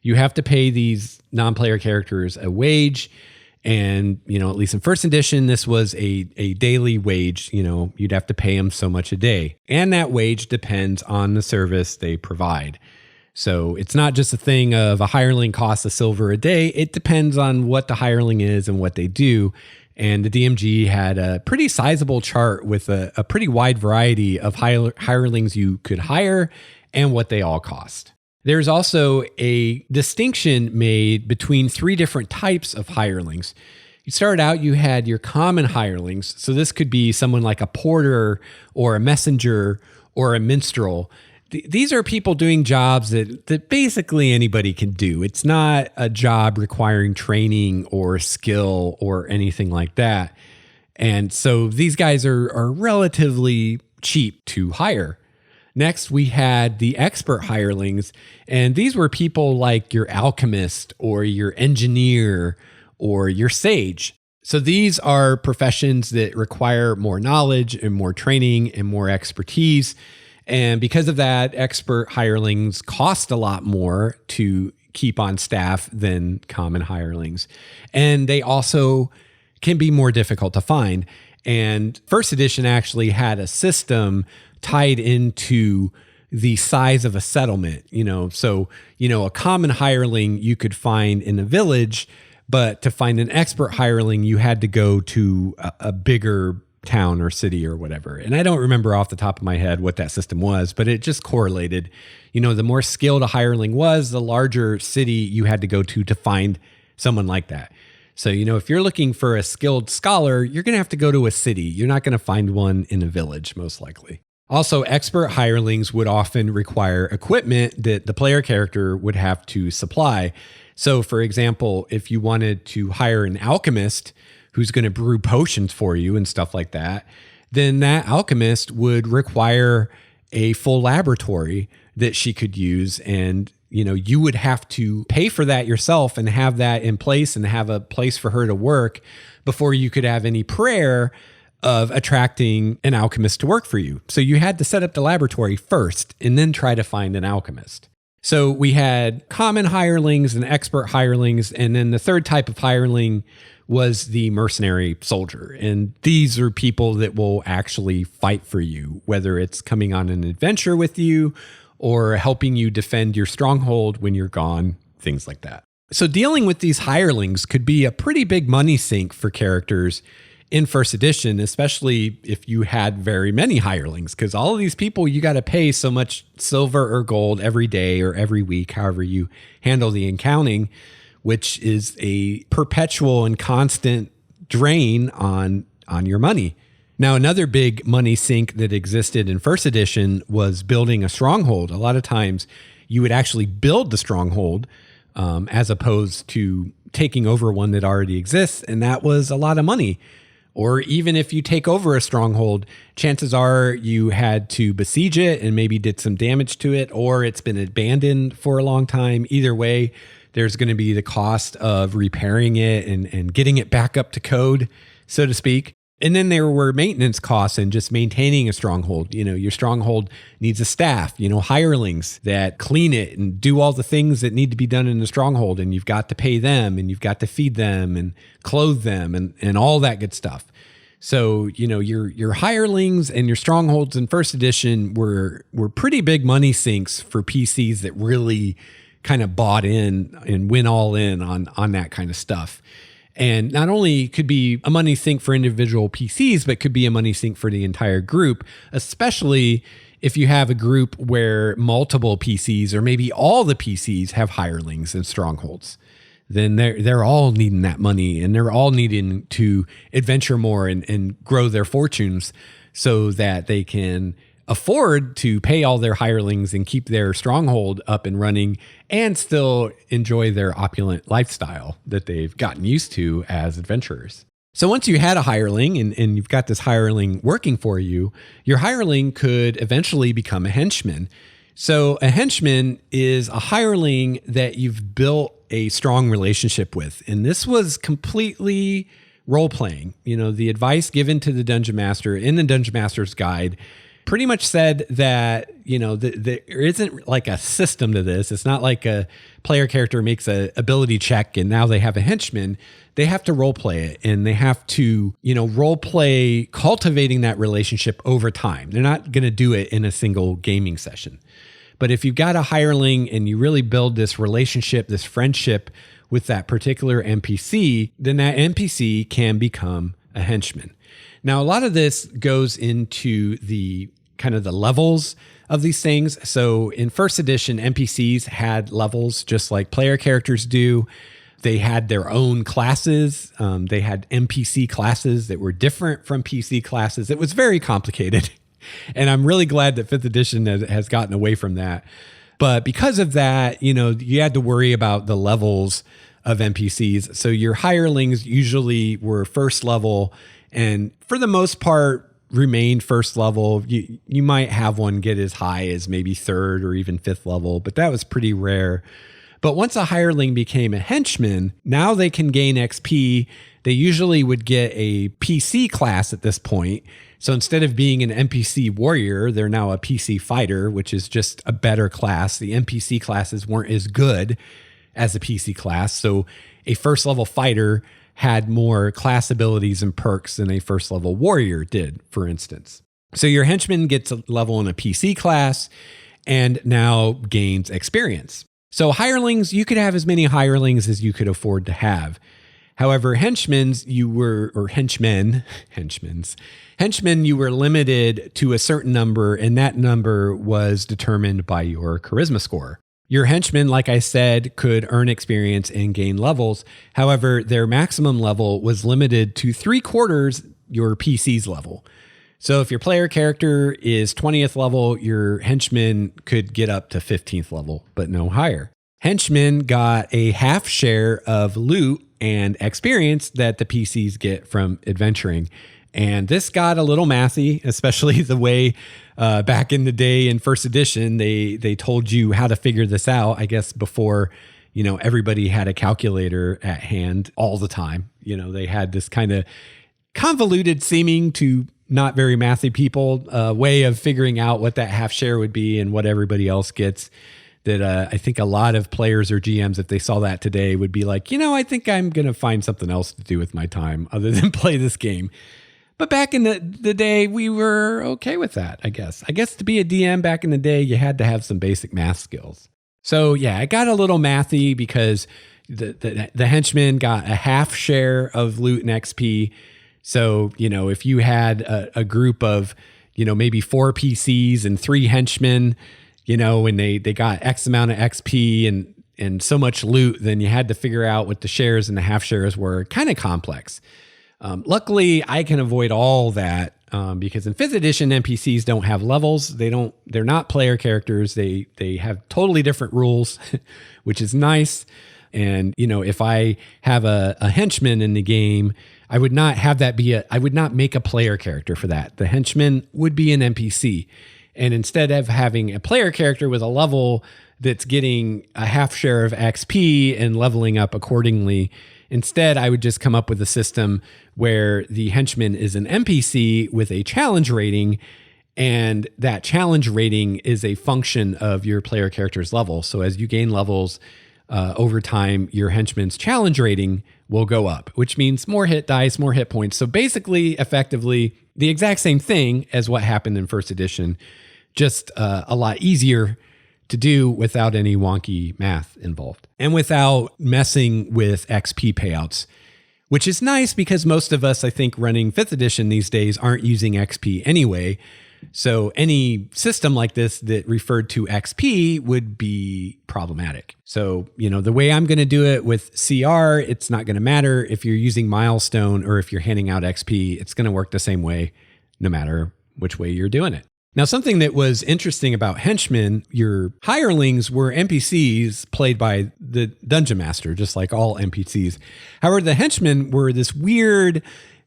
You have to pay these non-player characters a wage. And, at least in First Edition, this was a daily wage. You'd have to pay them so much a day. And that wage depends on the service they provide. So it's not just a thing of a hireling costs a silver a day. It depends on what the hireling is and what they do. And the DMG had a pretty sizable chart with a pretty wide variety of hirelings you could hire and what they all cost. There's also a distinction made between 3 different types of hirelings. You started out, you had your common hirelings. So this could be someone like a porter or a messenger or a minstrel. These are people doing jobs that basically anybody can do. It's not a job requiring training or skill or anything like that. And so these guys are relatively cheap to hire. Next, we had the expert hirelings, and these were people like your alchemist or your engineer or your sage. So these are professions that require more knowledge and more training and more expertise. And because of that, expert hirelings cost a lot more to keep on staff than common hirelings. And they also can be more difficult to find. And First Edition actually had a system tied into the size of a settlement, so, a common hireling you could find in a village, but to find an expert hireling, you had to go to a bigger town or city or whatever. And I don't remember off the top of my head what that system was, but it just correlated. The more skilled a hireling was, the larger city you had to go to find someone like that. So, if you're looking for a skilled scholar, you're going to have to go to a city. You're not going to find one in a village, most likely. Also, expert hirelings would often require equipment that the player character would have to supply. So, for example, if you wanted to hire an alchemist who's going to brew potions for you and stuff like that, then that alchemist would require a full laboratory that she could use. And, you would have to pay for that yourself and have that in place and have a place for her to work before you could have any prayer of attracting an alchemist to work for you. So you had to set up the laboratory first and then try to find an alchemist. So we had common hirelings and expert hirelings. And then the third type of hireling was the mercenary soldier. And these are people that will actually fight for you, whether it's coming on an adventure with you or helping you defend your stronghold when you're gone, things like that. So dealing with these hirelings could be a pretty big money sink for characters in first edition, especially if you had very many hirelings, because all of these people, you got to pay so much silver or gold every day or every week, however you handle the accounting, which is a perpetual and constant drain on your money. Now, another big money sink that existed in first edition was building a stronghold. A lot of times you would actually build the stronghold as opposed to taking over one that already exists. And that was a lot of money. Or even if you take over a stronghold, chances are you had to besiege it and maybe did some damage to it, or it's been abandoned for a long time. Either way, there's going to be the cost of repairing it and getting it back up to code, so to speak. And then there were maintenance costs and just maintaining a stronghold. Your stronghold needs a staff, hirelings that clean it and do all the things that need to be done in the stronghold. And you've got to pay them and you've got to feed them and clothe them and all that good stuff. So, your hirelings and your strongholds in first edition were pretty big money sinks for PCs that really kind of bought in and went all in on that kind of stuff. And not only could be a money sink for individual PCs, but could be a money sink for the entire group, especially if you have a group where multiple PCs or maybe all the PCs have hirelings and strongholds. Then they're all needing that money and they're all needing to adventure more and grow their fortunes so that they can afford to pay all their hirelings and keep their stronghold up and running and still enjoy their opulent lifestyle that they've gotten used to as adventurers. So once you had a hireling and you've got this hireling working for you, your hireling could eventually become a henchman. So a henchman is a hireling that you've built a strong relationship with. And this was completely role-playing. The advice given to the Dungeon Master in the Dungeon Master's Guide pretty much said that, there isn't like a system to this. It's not like a player character makes a ability check and now they have a henchman. They have to role play it and they have to, role play cultivating that relationship over time. They're not going to do it in a single gaming session. But if you've got a hireling and you really build this relationship, this friendship with that particular NPC, then that NPC can become a henchman. Now, a lot of this goes into the kind of the levels of these things. So in first edition, NPCs had levels just like player characters do. They had their own classes. They had NPC classes that were different from PC classes. It was very complicated. And I'm really glad that 5th edition has gotten away from that. But because of that, you had to worry about the levels of NPCs. So your hirelings usually were first level and for the most part remained first level. You might have one get as high as maybe 3rd or even 5th level, but that was pretty rare. But once a hireling became a henchman, now they can gain XP. They usually would get a PC class at this point. So instead of being an NPC warrior, they're now a PC fighter, which is just a better class. The NPC classes weren't as good as a PC class. So a first level fighter had more class abilities and perks than a first level warrior did, for instance. So your henchman gets a level in a PC class and now gains experience. So hirelings, you could have as many hirelings as you could afford to have. However, henchmen, you were limited to a certain number, and that number was determined by your charisma score. Your henchmen, like I said, could earn experience and gain levels. However, their maximum level was limited to 3/4 your PC's level. So if your player character is 20th level, your henchman could get up to 15th level, but no higher. Henchmen got a half share of loot and experience that the PCs get from adventuring. And this got a little mathy, especially the way back in the day in first edition, they told you how to figure this out, I guess, before, everybody had a calculator at hand all the time. They had this kind of convoluted seeming to not very mathy people way of figuring out what that half share would be and what everybody else gets. That I think a lot of players or GMs, if they saw that today, would be like, I think I'm going to find something else to do with my time other than play this game. But back in the day, we were okay with that, I guess. I guess to be a DM back in the day, you had to have some basic math skills. So yeah, it got a little mathy because the henchmen got a half share of loot and XP. So, if you had a group of, maybe 4 PCs and 3 henchmen, and they got X amount of XP and so much loot, then you had to figure out what the shares and the half shares were. Kind of complex. Luckily, I can avoid all that because in 5th edition, NPCs don't have levels. They're not player characters. They have totally different rules, which is nice. And, if I have a henchman in the game, I would not have that I would not make a player character for that. The henchman would be an NPC. And instead of having a player character with a level that's getting a half share of XP and leveling up accordingly, instead, I would just come up with a system where the henchman is an NPC with a challenge rating, and that challenge rating is a function of your player character's level. So as you gain levels over time, your henchman's challenge rating will go up, which means more hit dice, more hit points. So basically, effectively, the exact same thing as what happened in first edition, just a lot easier to do without any wonky math involved and without messing with XP payouts, which is nice because most of us, I think, running 5th edition these days aren't using XP anyway. So any system like this that referred to XP would be problematic. So, the way I'm going to do it with CR, it's not going to matter if you're using milestone or if you're handing out XP. It's going to work the same way no matter which way you're doing it. Now, something that was interesting about henchmen, your hirelings were NPCs played by the dungeon master, just like all NPCs. However, the henchmen were this weird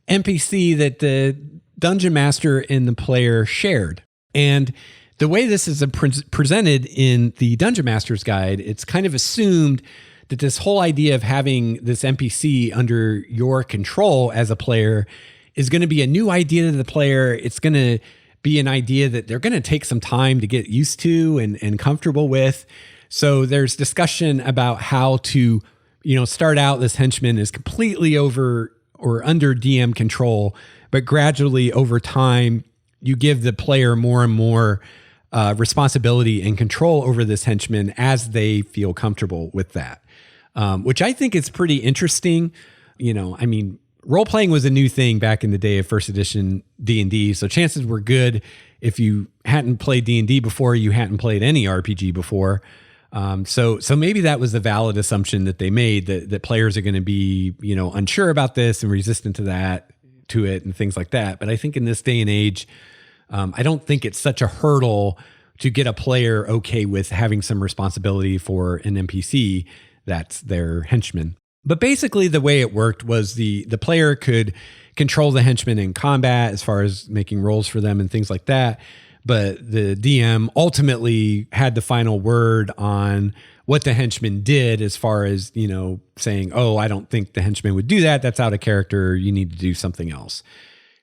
NPC that the dungeon master and the player shared. And the way this is presented in the Dungeon Master's Guide, it's kind of assumed that this whole idea of having this NPC under your control as a player is going to be a new idea to the player. It's going to be an idea that they're going to take some time to get used to and comfortable with. So there's discussion about how to, start out this henchman is completely over or under DM control, but gradually over time, you give the player more and more responsibility and control over this henchman as they feel comfortable with that, which I think is pretty interesting. Role-playing was a new thing back in the day of first edition D&D, so chances were good if you hadn't played D&D before, you hadn't played any RPG before. So maybe that was the valid assumption that they made, that players are going to be, unsure about this and resistant to it and things like that. But I think in this day and age, I don't think it's such a hurdle to get a player okay with having some responsibility for an NPC that's their henchman. But basically the way it worked was the player could control the henchmen in combat as far as making rolls for them and things like that. But the DM ultimately had the final word on what the henchman did as far as, saying, oh, I don't think the henchman would do that. That's out of character. You need to do something else.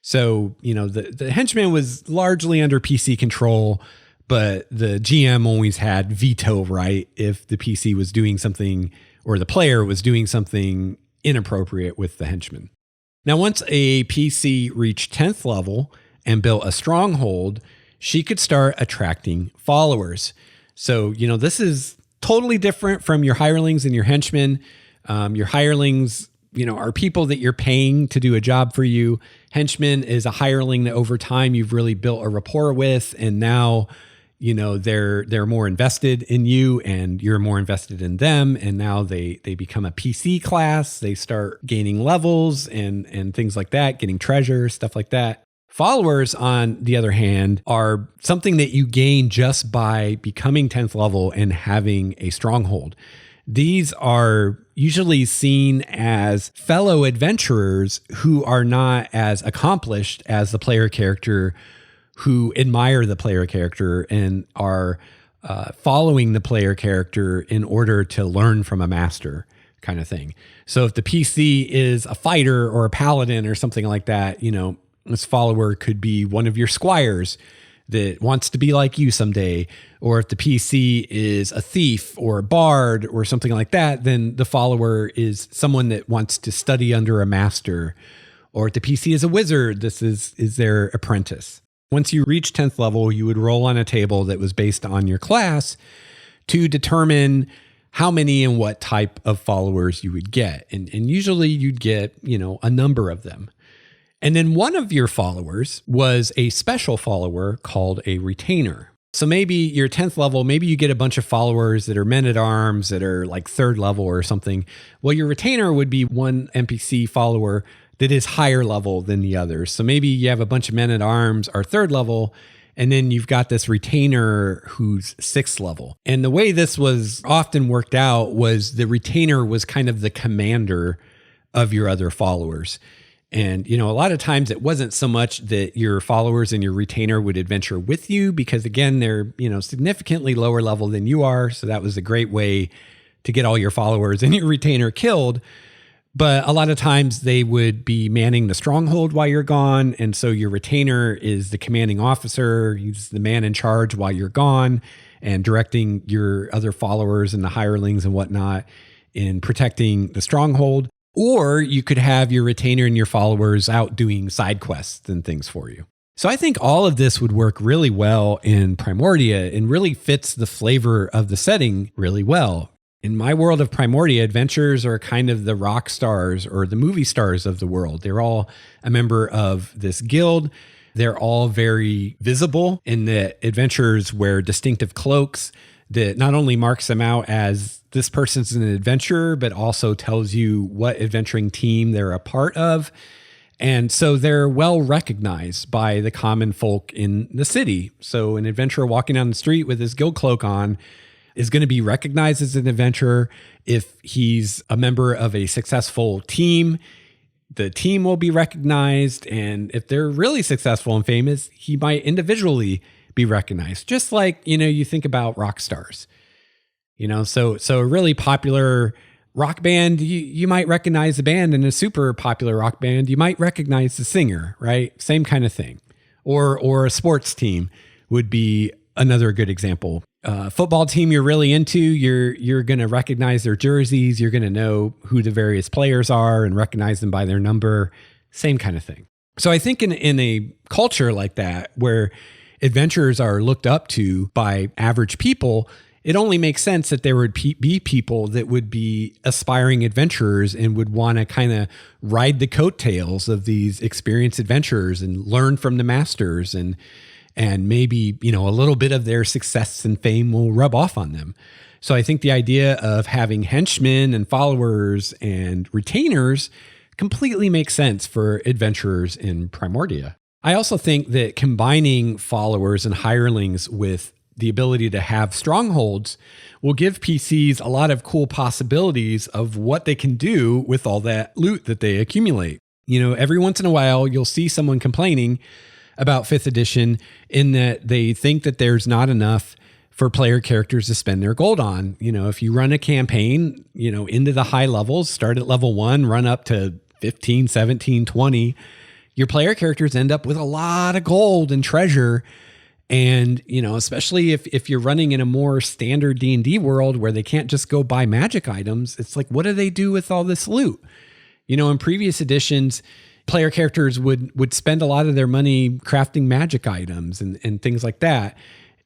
So, the henchman was largely under PC control, but the GM always had veto right if the PC was doing something or the player was doing something inappropriate with the henchman. Now, once a PC reached 10th level and built a stronghold, she could start attracting followers. So, this is totally different from your hirelings and your henchmen. Your hirelings, are people that you're paying to do a job for you. Henchman is a hireling that over time you've really built a rapport with, and now they're more invested in you and you're more invested in them, and now they become a PC class. They start gaining levels and things like that, getting treasure, stuff like that. Followers, on the other hand, are something that you gain just by becoming 10th level and having a stronghold. These are usually seen as fellow adventurers who are not as accomplished as the player character, who admire the player character and are following the player character in order to learn from a master, kind of thing. So if the PC is a fighter or a paladin or something like that, this follower could be one of your squires that wants to be like you someday. Or if the PC is a thief or a bard or something like that, then the follower is someone that wants to study under a master. Or if the PC is a wizard, this is their apprentice. Once you reach 10th level, you would roll on a table that was based on your class to determine how many and what type of followers you would get. And usually you'd get, a number of them. And then one of your followers was a special follower called a retainer. So maybe you're 10th level, maybe you get a bunch of followers that are men-at-arms that are like 3rd level or something. Well, your retainer would be one NPC follower that is higher level than the others. So maybe you have a bunch of men-at-arms are 3rd level, and then you've got this retainer who's 6th level. And the way this was often worked out was the retainer was kind of the commander of your other followers. And, a lot of times it wasn't so much that your followers and your retainer would adventure with you because, again, they're, significantly lower level than you are. So that was a great way to get all your followers and your retainer killed. But a lot of times they would be manning the stronghold while you're gone. And so your retainer is the commanding officer. He's the man in charge while you're gone and directing your other followers and the hirelings and whatnot in protecting the stronghold. Or you could have your retainer and your followers out doing side quests and things for you. So I think all of this would work really well in Primordia and really fits the flavor of the setting really well. In my world of Primordia, adventurers are kind of the rock stars or the movie stars of the world. They're all a member of this guild. They're all very visible in that adventurers wear distinctive cloaks that not only marks them out as this person's an adventurer, but also tells you what adventuring team they're a part of. And so they're well recognized by the common folk in the city. So an adventurer walking down the street with his guild cloak on is going to be recognized as an adventurer. If he's a member of a successful team, the team will be recognized. And if they're really successful and famous, he might individually be recognized. Just like, you think about rock stars. So a really popular rock band, you might recognize the band, and a super popular rock band, you might recognize the singer, right? Same kind of thing. Or a sports team would be another good example. Football team you're really into, you're going to recognize their jerseys. You're going to know who the various players are and recognize them by their number. Same kind of thing. So I think in a culture like that, where adventurers are looked up to by average people, it only makes sense that there would be people that would be aspiring adventurers and would want to kind of ride the coattails of these experienced adventurers and learn from the masters, and maybe, a little bit of their success and fame will rub off on them. So I think the idea of having henchmen and followers and retainers completely makes sense for adventurers in Primordia. I also think that combining followers and hirelings with the ability to have strongholds will give PCs a lot of cool possibilities of what they can do with all that loot that they accumulate. Every once in a while, you'll see someone complaining about 5th edition in that they think that there's not enough for player characters to spend their gold on. If you run a campaign, into the high levels, start at level 1, run up to 15, 17, 20, your player characters end up with a lot of gold and treasure. And, especially if you're running in a more standard D&D world where they can't just go buy magic items, it's like, what do they do with all this loot? In previous editions, player characters would spend a lot of their money crafting magic items and things like that.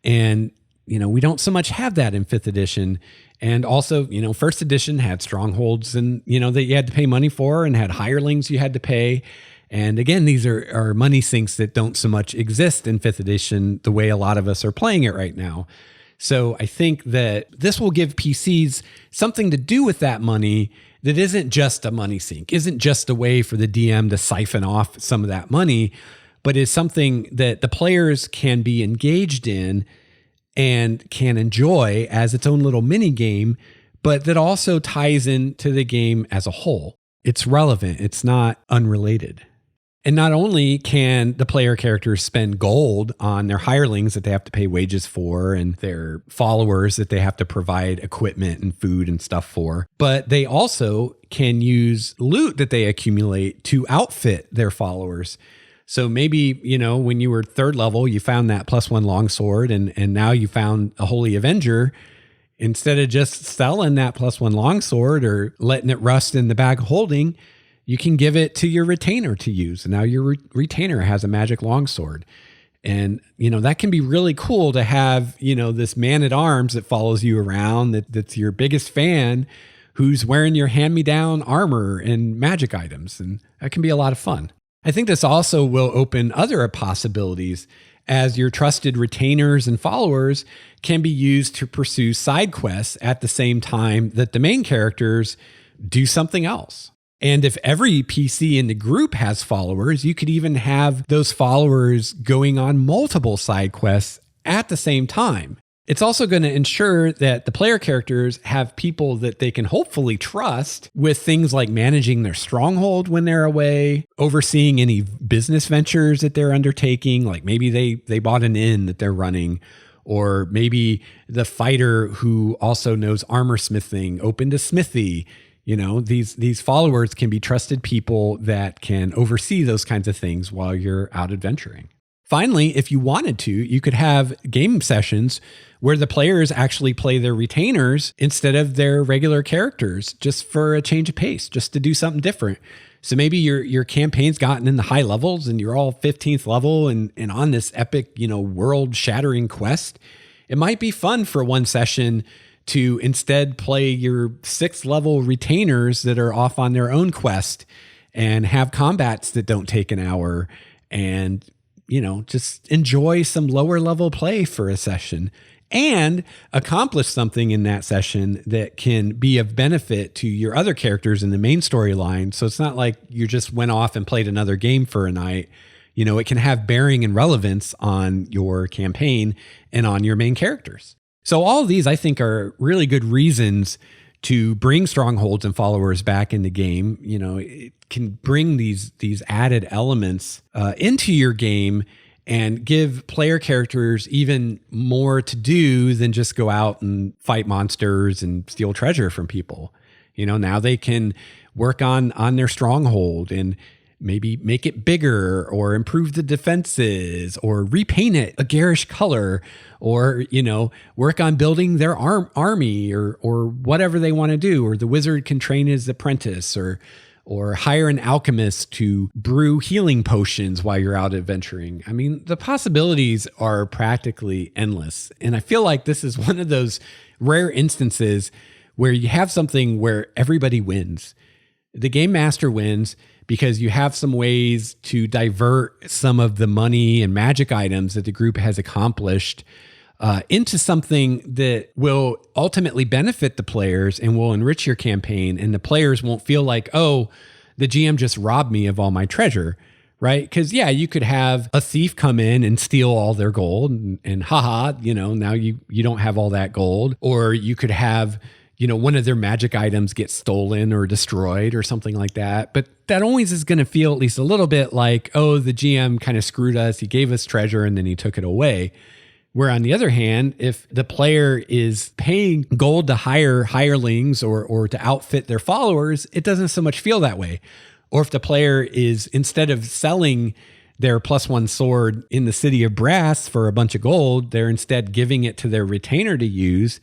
And we don't so much have that in 5th edition. And also, 1st edition had Strongholds and, that you had to pay money for, and had hirelings you had to pay. And again, these are money sinks that don't so much exist in 5th edition the way a lot of us are playing it right now. So I think that this will give PCs something to do with that money that isn't just a money sink, isn't just a way for the DM to siphon off some of that money, but is something that the players can be engaged in and can enjoy as its own little mini game, but that also ties into the game as a whole. It's relevant. It's not unrelated. And not only can the player characters spend gold on their hirelings that they have to pay wages for, and their followers that they have to provide equipment and food and stuff for, but they also can use loot that they accumulate to outfit their followers. So maybe, when you were 3rd level, you found that +1 longsword, and now you found a Holy Avenger. Instead of just selling that +1 longsword or letting it rust in the bag of holding, you can give it to your retainer to use. And now your retainer has a magic longsword. And, that can be really cool to have, this man-at-arms that follows you around, that's your biggest fan, who's wearing your hand-me-down armor and magic items. And that can be a lot of fun. I think this also will open other possibilities, as your trusted retainers and followers can be used to pursue side quests at the same time that the main characters do something else. And if every PC in the group has followers, you could even have those followers going on multiple side quests at the same time. It's also going to ensure that the player characters have people that they can hopefully trust with things like managing their stronghold when they're away, overseeing any business ventures that they're undertaking, like maybe they bought an inn that they're running, or maybe the fighter who also knows armor smithing opened a smithy. These followers can be trusted people that can oversee those kinds of things while you're out adventuring. Finally, if you wanted to, you could have game sessions where the players actually play their retainers instead of their regular characters, just for a change of pace, just to do something different. So maybe your campaign's gotten in the high levels and you're all 15th level and on this epic, world-shattering quest. It might be fun for one session to instead play your 6th level retainers that are off on their own quest and have combats that don't take an hour, and just enjoy some lower level play for a session and accomplish something in that session that can be of benefit to your other characters in the main storyline. So it's not like you just went off and played another game for a night. It can have bearing and relevance on your campaign and on your main characters. So all of these, I think, are really good reasons to bring Strongholds and followers back in the game. It can bring these added elements into your game and give player characters even more to do than just go out and fight monsters and steal treasure from people. Now they can work on their stronghold and maybe make it bigger, or improve the defenses, or repaint it a garish color, or, work on building their army or whatever they want to do. Or the wizard can train his apprentice, or hire an alchemist to brew healing potions while you're out adventuring. I mean, the possibilities are practically endless. And I feel like this is one of those rare instances where you have something where everybody wins. The game master wins because you have some ways to divert some of the money and magic items that the group has accomplished into something that will ultimately benefit the players and will enrich your campaign. And the players won't feel like, oh, the GM just robbed me of all my treasure, right? Because, yeah, you could have a thief come in and steal all their gold and haha, now you don't have all that gold. Or you could have, one of their magic items get stolen or destroyed or something like that. But that always is going to feel at least a little bit like, oh, the GM kind of screwed us. He gave us treasure and then he took it away. Where on the other hand, if the player is paying gold to hire hirelings or to outfit their followers, it doesn't so much feel that way. Or if the player is, instead of selling their +1 sword in the city of brass for a bunch of gold, they're instead giving it to their retainer to use.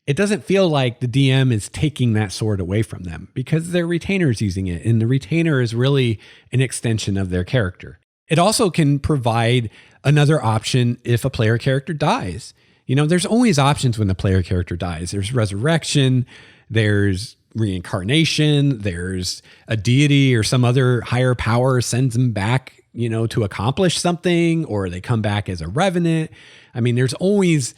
It doesn't feel like the DM is taking that sword away from them because their retainer's using it, and the retainer is really an extension of their character. It also can provide another option if a player character dies. There's always options when the player character dies. There's resurrection, there's reincarnation, there's a deity or some other higher power sends them back, to accomplish something, or they come back as a revenant. I mean, there's always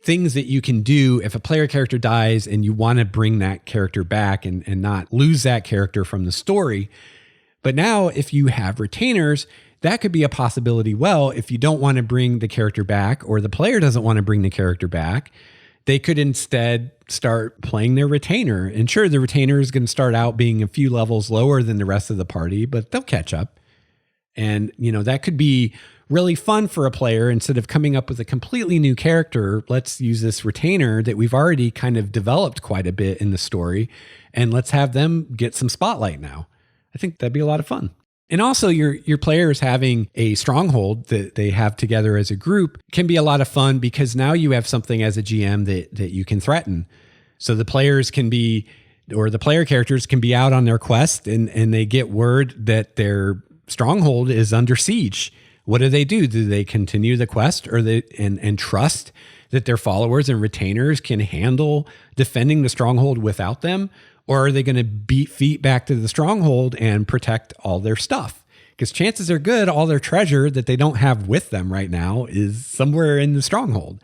things that you can do if a player character dies and you want to bring that character back and not lose that character from the story. But now if you have retainers, that could be a possibility. Well, if you don't want to bring the character back, or the player doesn't want to bring the character back, they could instead start playing their retainer. And sure, the retainer is going to start out being a few levels lower than the rest of the party, but they'll catch up. And, that could be really fun for a player. Instead of coming up with a completely new character, let's use this retainer that we've already kind of developed quite a bit in the story, and let's have them get some spotlight now. I think that'd be a lot of fun. And also your players having a stronghold that they have together as a group can be a lot of fun, because now you have something as a GM that you can threaten. So the players can be, or the player characters can be out on their quest and they get word that their stronghold is under siege. What do? Do they continue the quest, or and trust that their followers and retainers can handle defending the stronghold without them? Or are they going to beat feet back to the stronghold and protect all their stuff? Because chances are good all their treasure that they don't have with them right now is somewhere in the stronghold.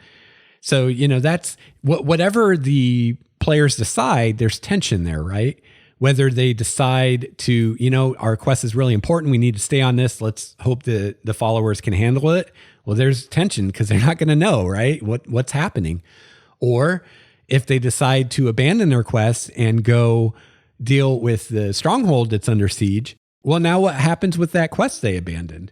So, that's whatever the players decide, there's tension there, right? Whether they decide to, our quest is really important, we need to stay on this, let's hope the followers can handle it. Well, there's tension because they're not going to know, right, what's happening. Or if they decide to abandon their quest and go deal with the stronghold that's under siege, well, now what happens with that quest they abandoned?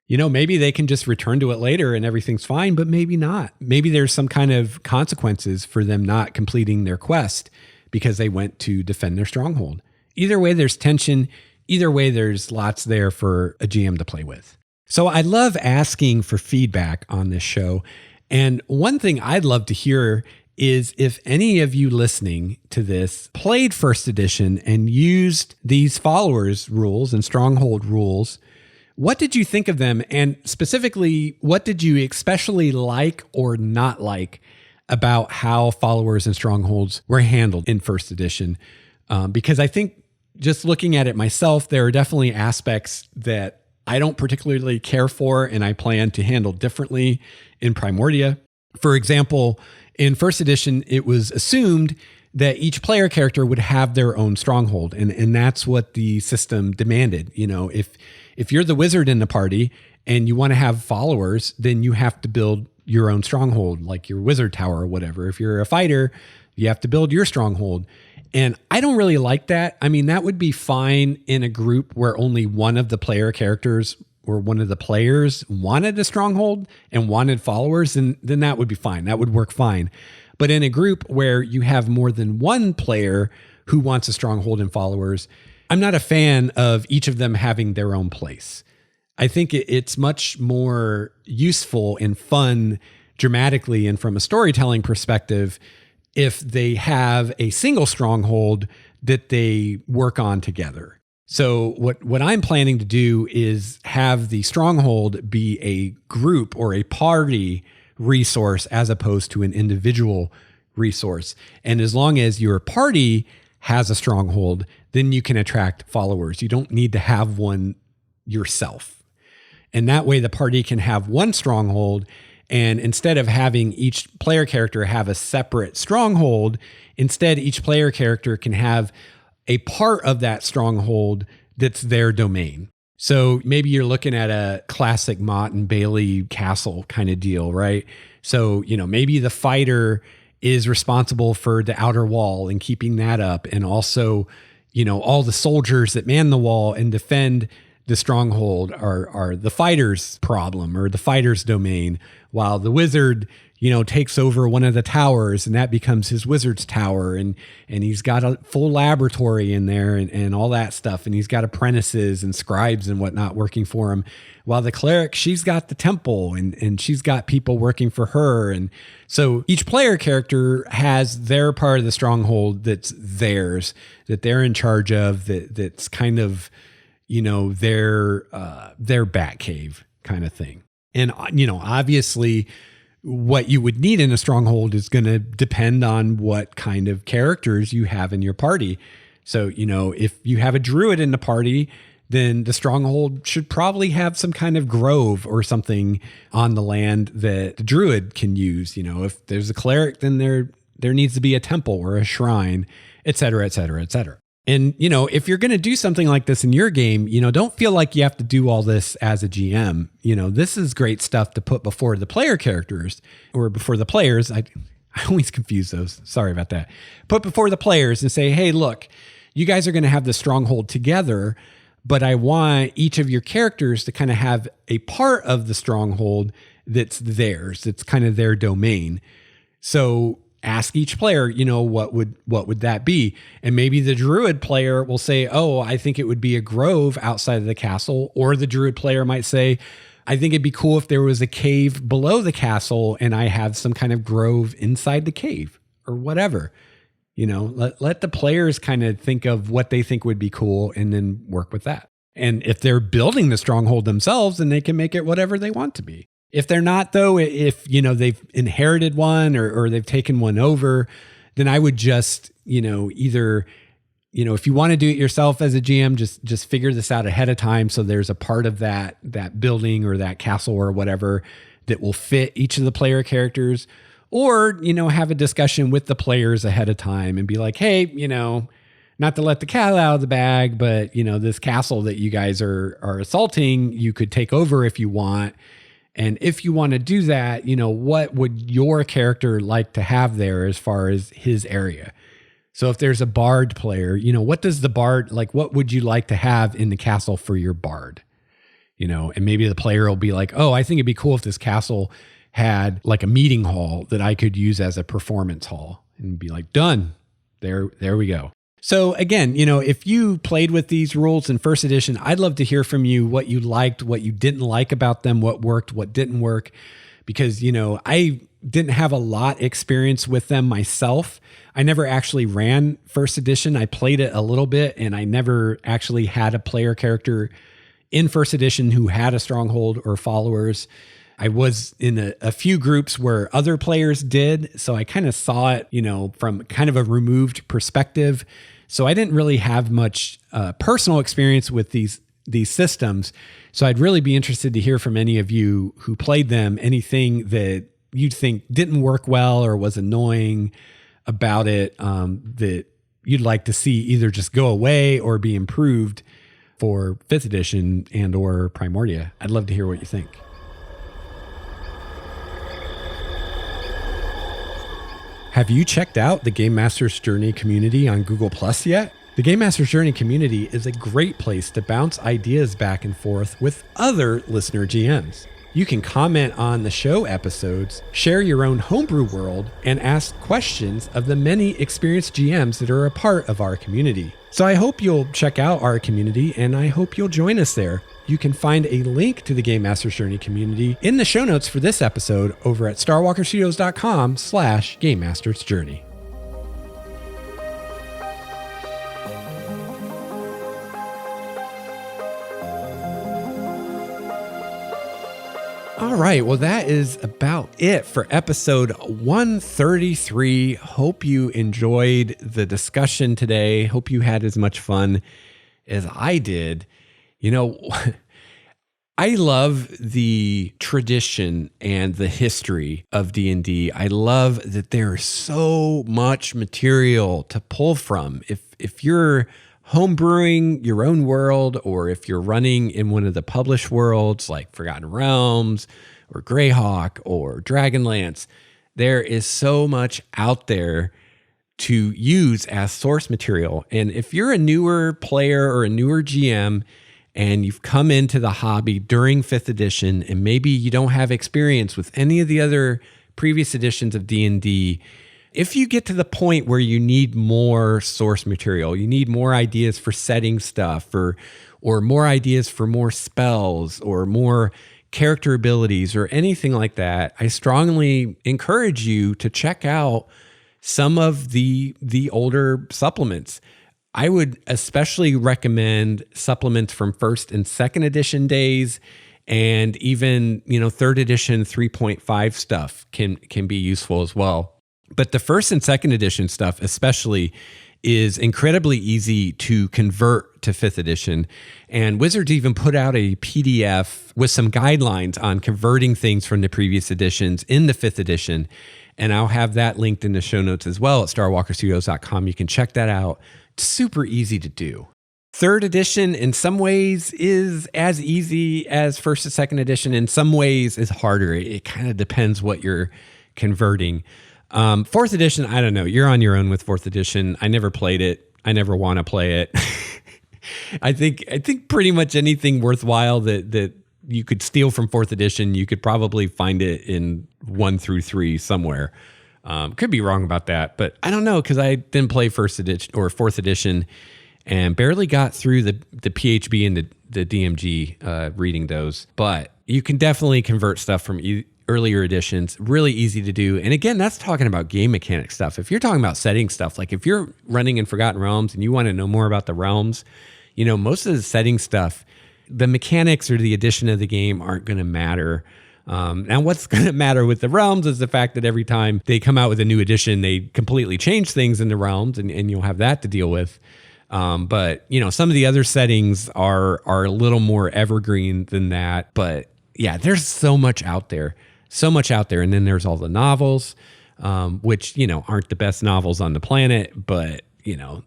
Maybe they can just return to it later and everything's fine, but maybe not. Maybe there's some kind of consequences for them not completing their quest because they went to defend their stronghold. Either way, there's tension. Either way, there's lots there for a GM to play with. So I love asking for feedback on this show. And one thing I'd love to hear is if any of you listening to this played first edition and used these followers rules and stronghold rules, what did you think of them? And specifically, what did you especially like or not like about how followers and strongholds were handled in first edition? Because I think just looking at it myself, there are definitely aspects that I don't particularly care for and I plan to handle differently in Primordia. For example, in first edition, it was assumed that each player character would have their own stronghold. And that's what the system demanded. If you're the wizard in the party and you want to have followers, then you have to build your own stronghold, like your wizard tower or whatever. If you're a fighter, you have to build your stronghold. And I don't really like that. I mean, that would be fine in a group where only one of the player characters or one of the players wanted a stronghold and wanted followers, and then that would be fine. That would work fine. But in a group where you have more than one player who wants a stronghold and followers, I'm not a fan of each of them having their own place. I think it's much more useful and fun dramatically and from a storytelling perspective if they have a single stronghold that they work on together. So what I'm planning to do is have the stronghold be a group or a party resource as opposed to an individual resource. And as long as your party has a stronghold, then you can attract followers. You don't need to have one yourself. And that way the party can have one stronghold. And instead of having each player character have a separate stronghold, instead each player character can have a part of that stronghold that's their domain. So maybe you're looking at a classic Mott and Bailey castle kind of deal, right? So, maybe the fighter is responsible for the outer wall and keeping that up. And also, all the soldiers that man the wall and defend the stronghold are the fighter's problem or the fighter's domain, while the wizard, takes over one of the towers and that becomes his wizard's tower. And he's got a full laboratory in there and all that stuff. And he's got apprentices and scribes and whatnot working for him. While the cleric, she's got the temple and she's got people working for her. And so each player character has their part of the stronghold that's theirs, that they're in charge of, that's kind of, their bat cave kind of thing. And, obviously what you would need in a stronghold is going to depend on what kind of characters you have in your party. So, if you have a druid in the party, then the stronghold should probably have some kind of grove or something on the land that the druid can use. If there's a cleric, then there needs to be a temple or a shrine, et cetera, et cetera, et cetera. And, if you're going to do something like this in your game, don't feel like you have to do all this as a GM. This is great stuff to put before the player characters or before the players. I always confuse those. Sorry about that. Put before the players and say, hey, look, you guys are going to have the stronghold together, but I want each of your characters to kind of have a part of the stronghold that's theirs. It's kind of their domain. So ask each player, what would that be? And maybe the druid player will say, oh, I think it would be a grove outside of the castle. Or the druid player might say, I think it'd be cool if there was a cave below the castle and I have some kind of grove inside the cave or whatever. Let the players kind of think of what they think would be cool and then work with that. And if they're building the stronghold themselves, then they can make it whatever they want to be. If they're not, though, if they've inherited one or they've taken one over, then I would just either if you want to do it yourself as a GM, just figure this out ahead of time so there's a part of that building or that castle or whatever that will fit each of the player characters, or have a discussion with the players ahead of time and be like, hey, not to let the cat out of the bag, but this castle that you guys are assaulting, you could take over if you want. And if you want to do that, what would your character like to have there as far as his area? So if there's a bard player, what does the bard, what would you like to have in the castle for your bard? And maybe the player will be like, oh, I think it'd be cool if this castle had like a meeting hall that I could use as a performance hall, and be like, done. There we go. So again, if you played with these rules in first edition, I'd love to hear from you what you liked, what you didn't like about them, what worked, what didn't work, because, I didn't have a lot experience with them myself. I never actually ran first edition. I played it a little bit, and I never actually had a player character in first edition who had a stronghold or followers. I was in a few groups where other players did, so I kind of saw it, from kind of a removed perspective. So I didn't really have much personal experience with these systems. So I'd really be interested to hear from any of you who played them, anything that you'd think didn't work well or was annoying about it, that you'd like to see either just go away or be improved for 5th edition and or Primordia. I'd love to hear what you think. Have you checked out the Game Master's Journey community on Google Plus yet? The Game Master's Journey community is a great place to bounce ideas back and forth with other listener GMs. You can comment on the show episodes, share your own homebrew world, and ask questions of the many experienced GMs that are a part of our community. So I hope you'll check out our community, and I hope you'll join us there. You can find a link to the Game Master's Journey community in the show notes for this episode over at starwalkerstudios.com/Game Master's Journey. All right, well, that is about it for episode 133. Hope you enjoyed the discussion today. Hope you had as much fun as I did. I love the tradition and the history of D&D. I love that there's so much material to pull from. If you're homebrewing your own world, or if you're running in one of the published worlds like Forgotten Realms or Greyhawk or Dragonlance, there is so much out there to use as source material. And if you're a newer player or a newer GM and you've come into the hobby during 5th edition and maybe you don't have experience with any of the other previous editions of D&D, if you get to the point where you need more source material, you need more ideas for setting stuff, or more ideas for more spells or more character abilities or anything like that, I strongly encourage you to check out some of the older supplements. I would especially recommend supplements from 1st and 2nd edition days, And even, third edition 3.5 stuff can be useful as well. But the first and second edition stuff especially is incredibly easy to convert to fifth edition. And Wizards even put out a PDF with some guidelines on converting things from the previous editions in the fifth edition. And I'll have that linked in the show notes as well at starwalkerstudios.com. You can check that out. It's super easy to do. Third edition in some ways is as easy as first and second edition. In some ways is harder. It kind of depends what you're converting. Fourth edition, I don't know. You're on your own with fourth edition. I never played it. I never want to play it. I think pretty much anything worthwhile that you could steal from fourth edition, you could probably find it in 1 through 3 somewhere. Could be wrong about that, but I don't know because I didn't play first edition or fourth edition and barely got through the PHB and the DMG reading those. But you can definitely convert stuff from earlier editions. Really easy to do. And again, that's talking about game mechanic stuff. If you're talking about setting stuff, like if you're running in Forgotten Realms and you want to know more about the realms, most of the setting stuff, the mechanics or the addition of the game aren't going to matter. Now, what's going to matter with the realms is the fact that every time they come out with a new edition, they completely change things in the realms, and you'll have that to deal with. But some of the other settings are a little more evergreen than that. But yeah, there's so much out there. And then there's all the novels, which aren't the best novels on the planet, but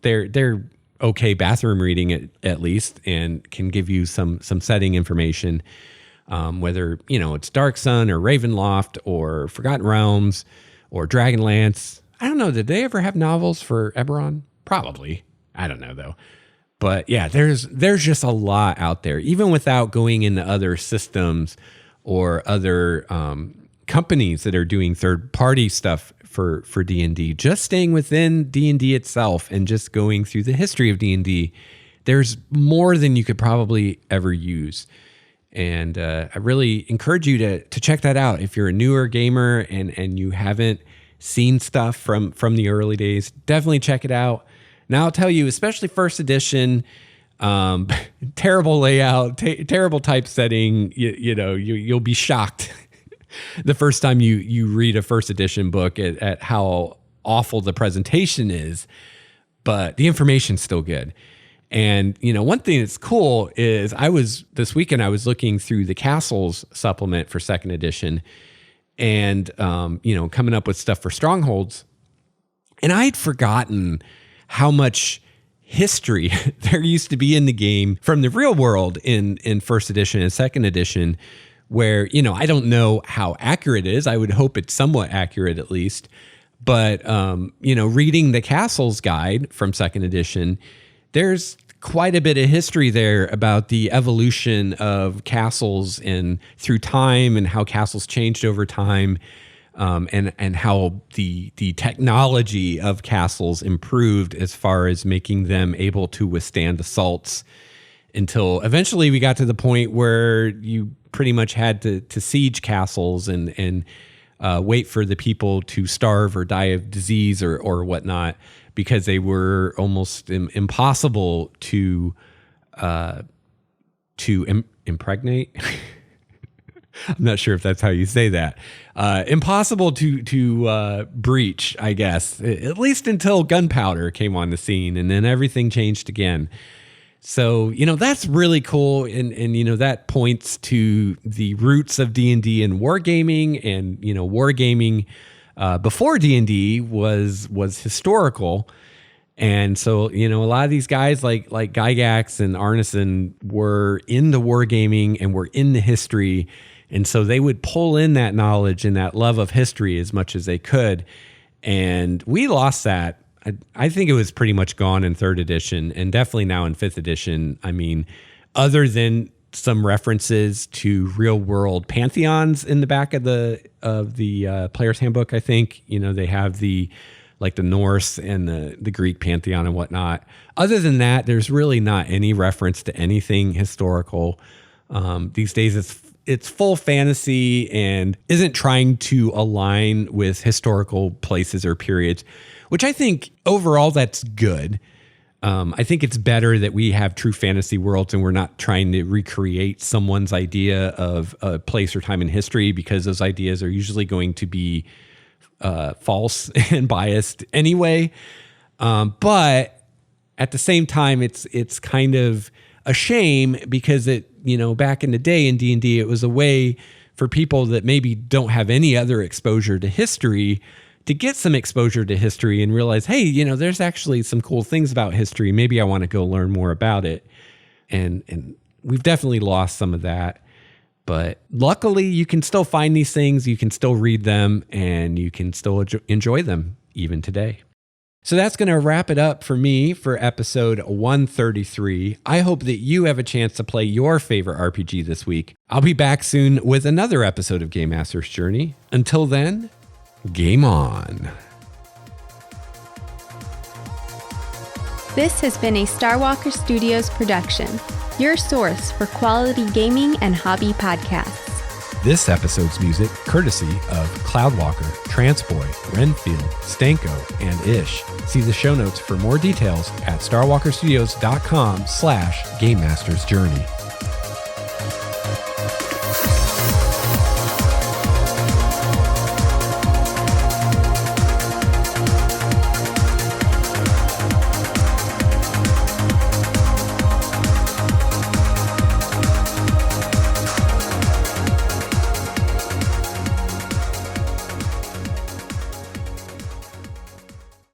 they're okay bathroom reading at least, and can give you some setting information. Whether it's Dark Sun or Ravenloft or Forgotten Realms or Dragonlance. I don't know. Did they ever have novels for Eberron? Probably. I don't know though. But yeah, there's just a lot out there, even without going into other systems or other companies that are doing third-party stuff for D&D. Just staying within D&D itself and just going through the history of D&D, there's more than you could probably ever use. And I really encourage you to check that out. If you're a newer gamer and you haven't seen stuff from the early days, definitely check it out. Now I'll tell you, especially first edition, terrible layout, terrible typesetting. You'll be shocked the first time you read a first edition book at how awful the presentation is, but the information's still good. And, one thing that's cool is this weekend I was looking through the Castles supplement for second edition and, coming up with stuff for Strongholds. And I'd forgotten how much history there used to be in the game from the real world in first edition and second edition, where, I don't know how accurate it is. I would hope it's somewhat accurate at least. But, reading the Castles guide from second edition, there's quite a bit of history there about the evolution of castles and through time and how castles changed over time, and how the technology of castles improved as far as making them able to withstand assaults until eventually we got to the point where you pretty much had to siege castles and wait for the people to starve or die of disease or whatnot, because they were almost impossible to impregnate. I'm not sure if that's how you say that. Impossible to breach, I guess, at least until gunpowder came on the scene, and then everything changed again. So, that's really cool. And that points to the roots of D&D and wargaming, and, wargaming before D&D was historical. And so, a lot of these guys like Gygax and Arneson were in the wargaming and were in the history. And so they would pull in that knowledge and that love of history as much as they could. And we lost that. I think it was pretty much gone in third edition, and definitely now in fifth edition. I mean, other than some references to real world pantheons in the back of the player's handbook, I think, they have the Norse and the Greek pantheon and whatnot. Other than that, there's really not any reference to anything historical. These days it's full fantasy and isn't trying to align with historical places or periods, which I think overall that's good. I think it's better that we have true fantasy worlds and we're not trying to recreate someone's idea of a place or time in history, because those ideas are usually going to be false and biased anyway. But at the same time, it's kind of a shame, because back in the day in D&D, it was a way for people that maybe don't have any other exposure to history to get some exposure to history and realize, hey, there's actually some cool things about history. Maybe I want to go learn more about it. And we've definitely lost some of that. But luckily, you can still find these things, you can still read them, and you can still enjoy them even today. So that's going to wrap it up for me for episode 133. I hope that you have a chance to play your favorite RPG this week. I'll be back soon with another episode of Game Master's Journey. Until then, game on. This has been a Starwalker Studios production, your source for quality gaming and hobby podcasts. This episode's music courtesy of Cloudwalker, Transboy, Renfield, Stanko, and Ish. See the show notes for more details at starwalkerstudios.com/Game Master's Journey.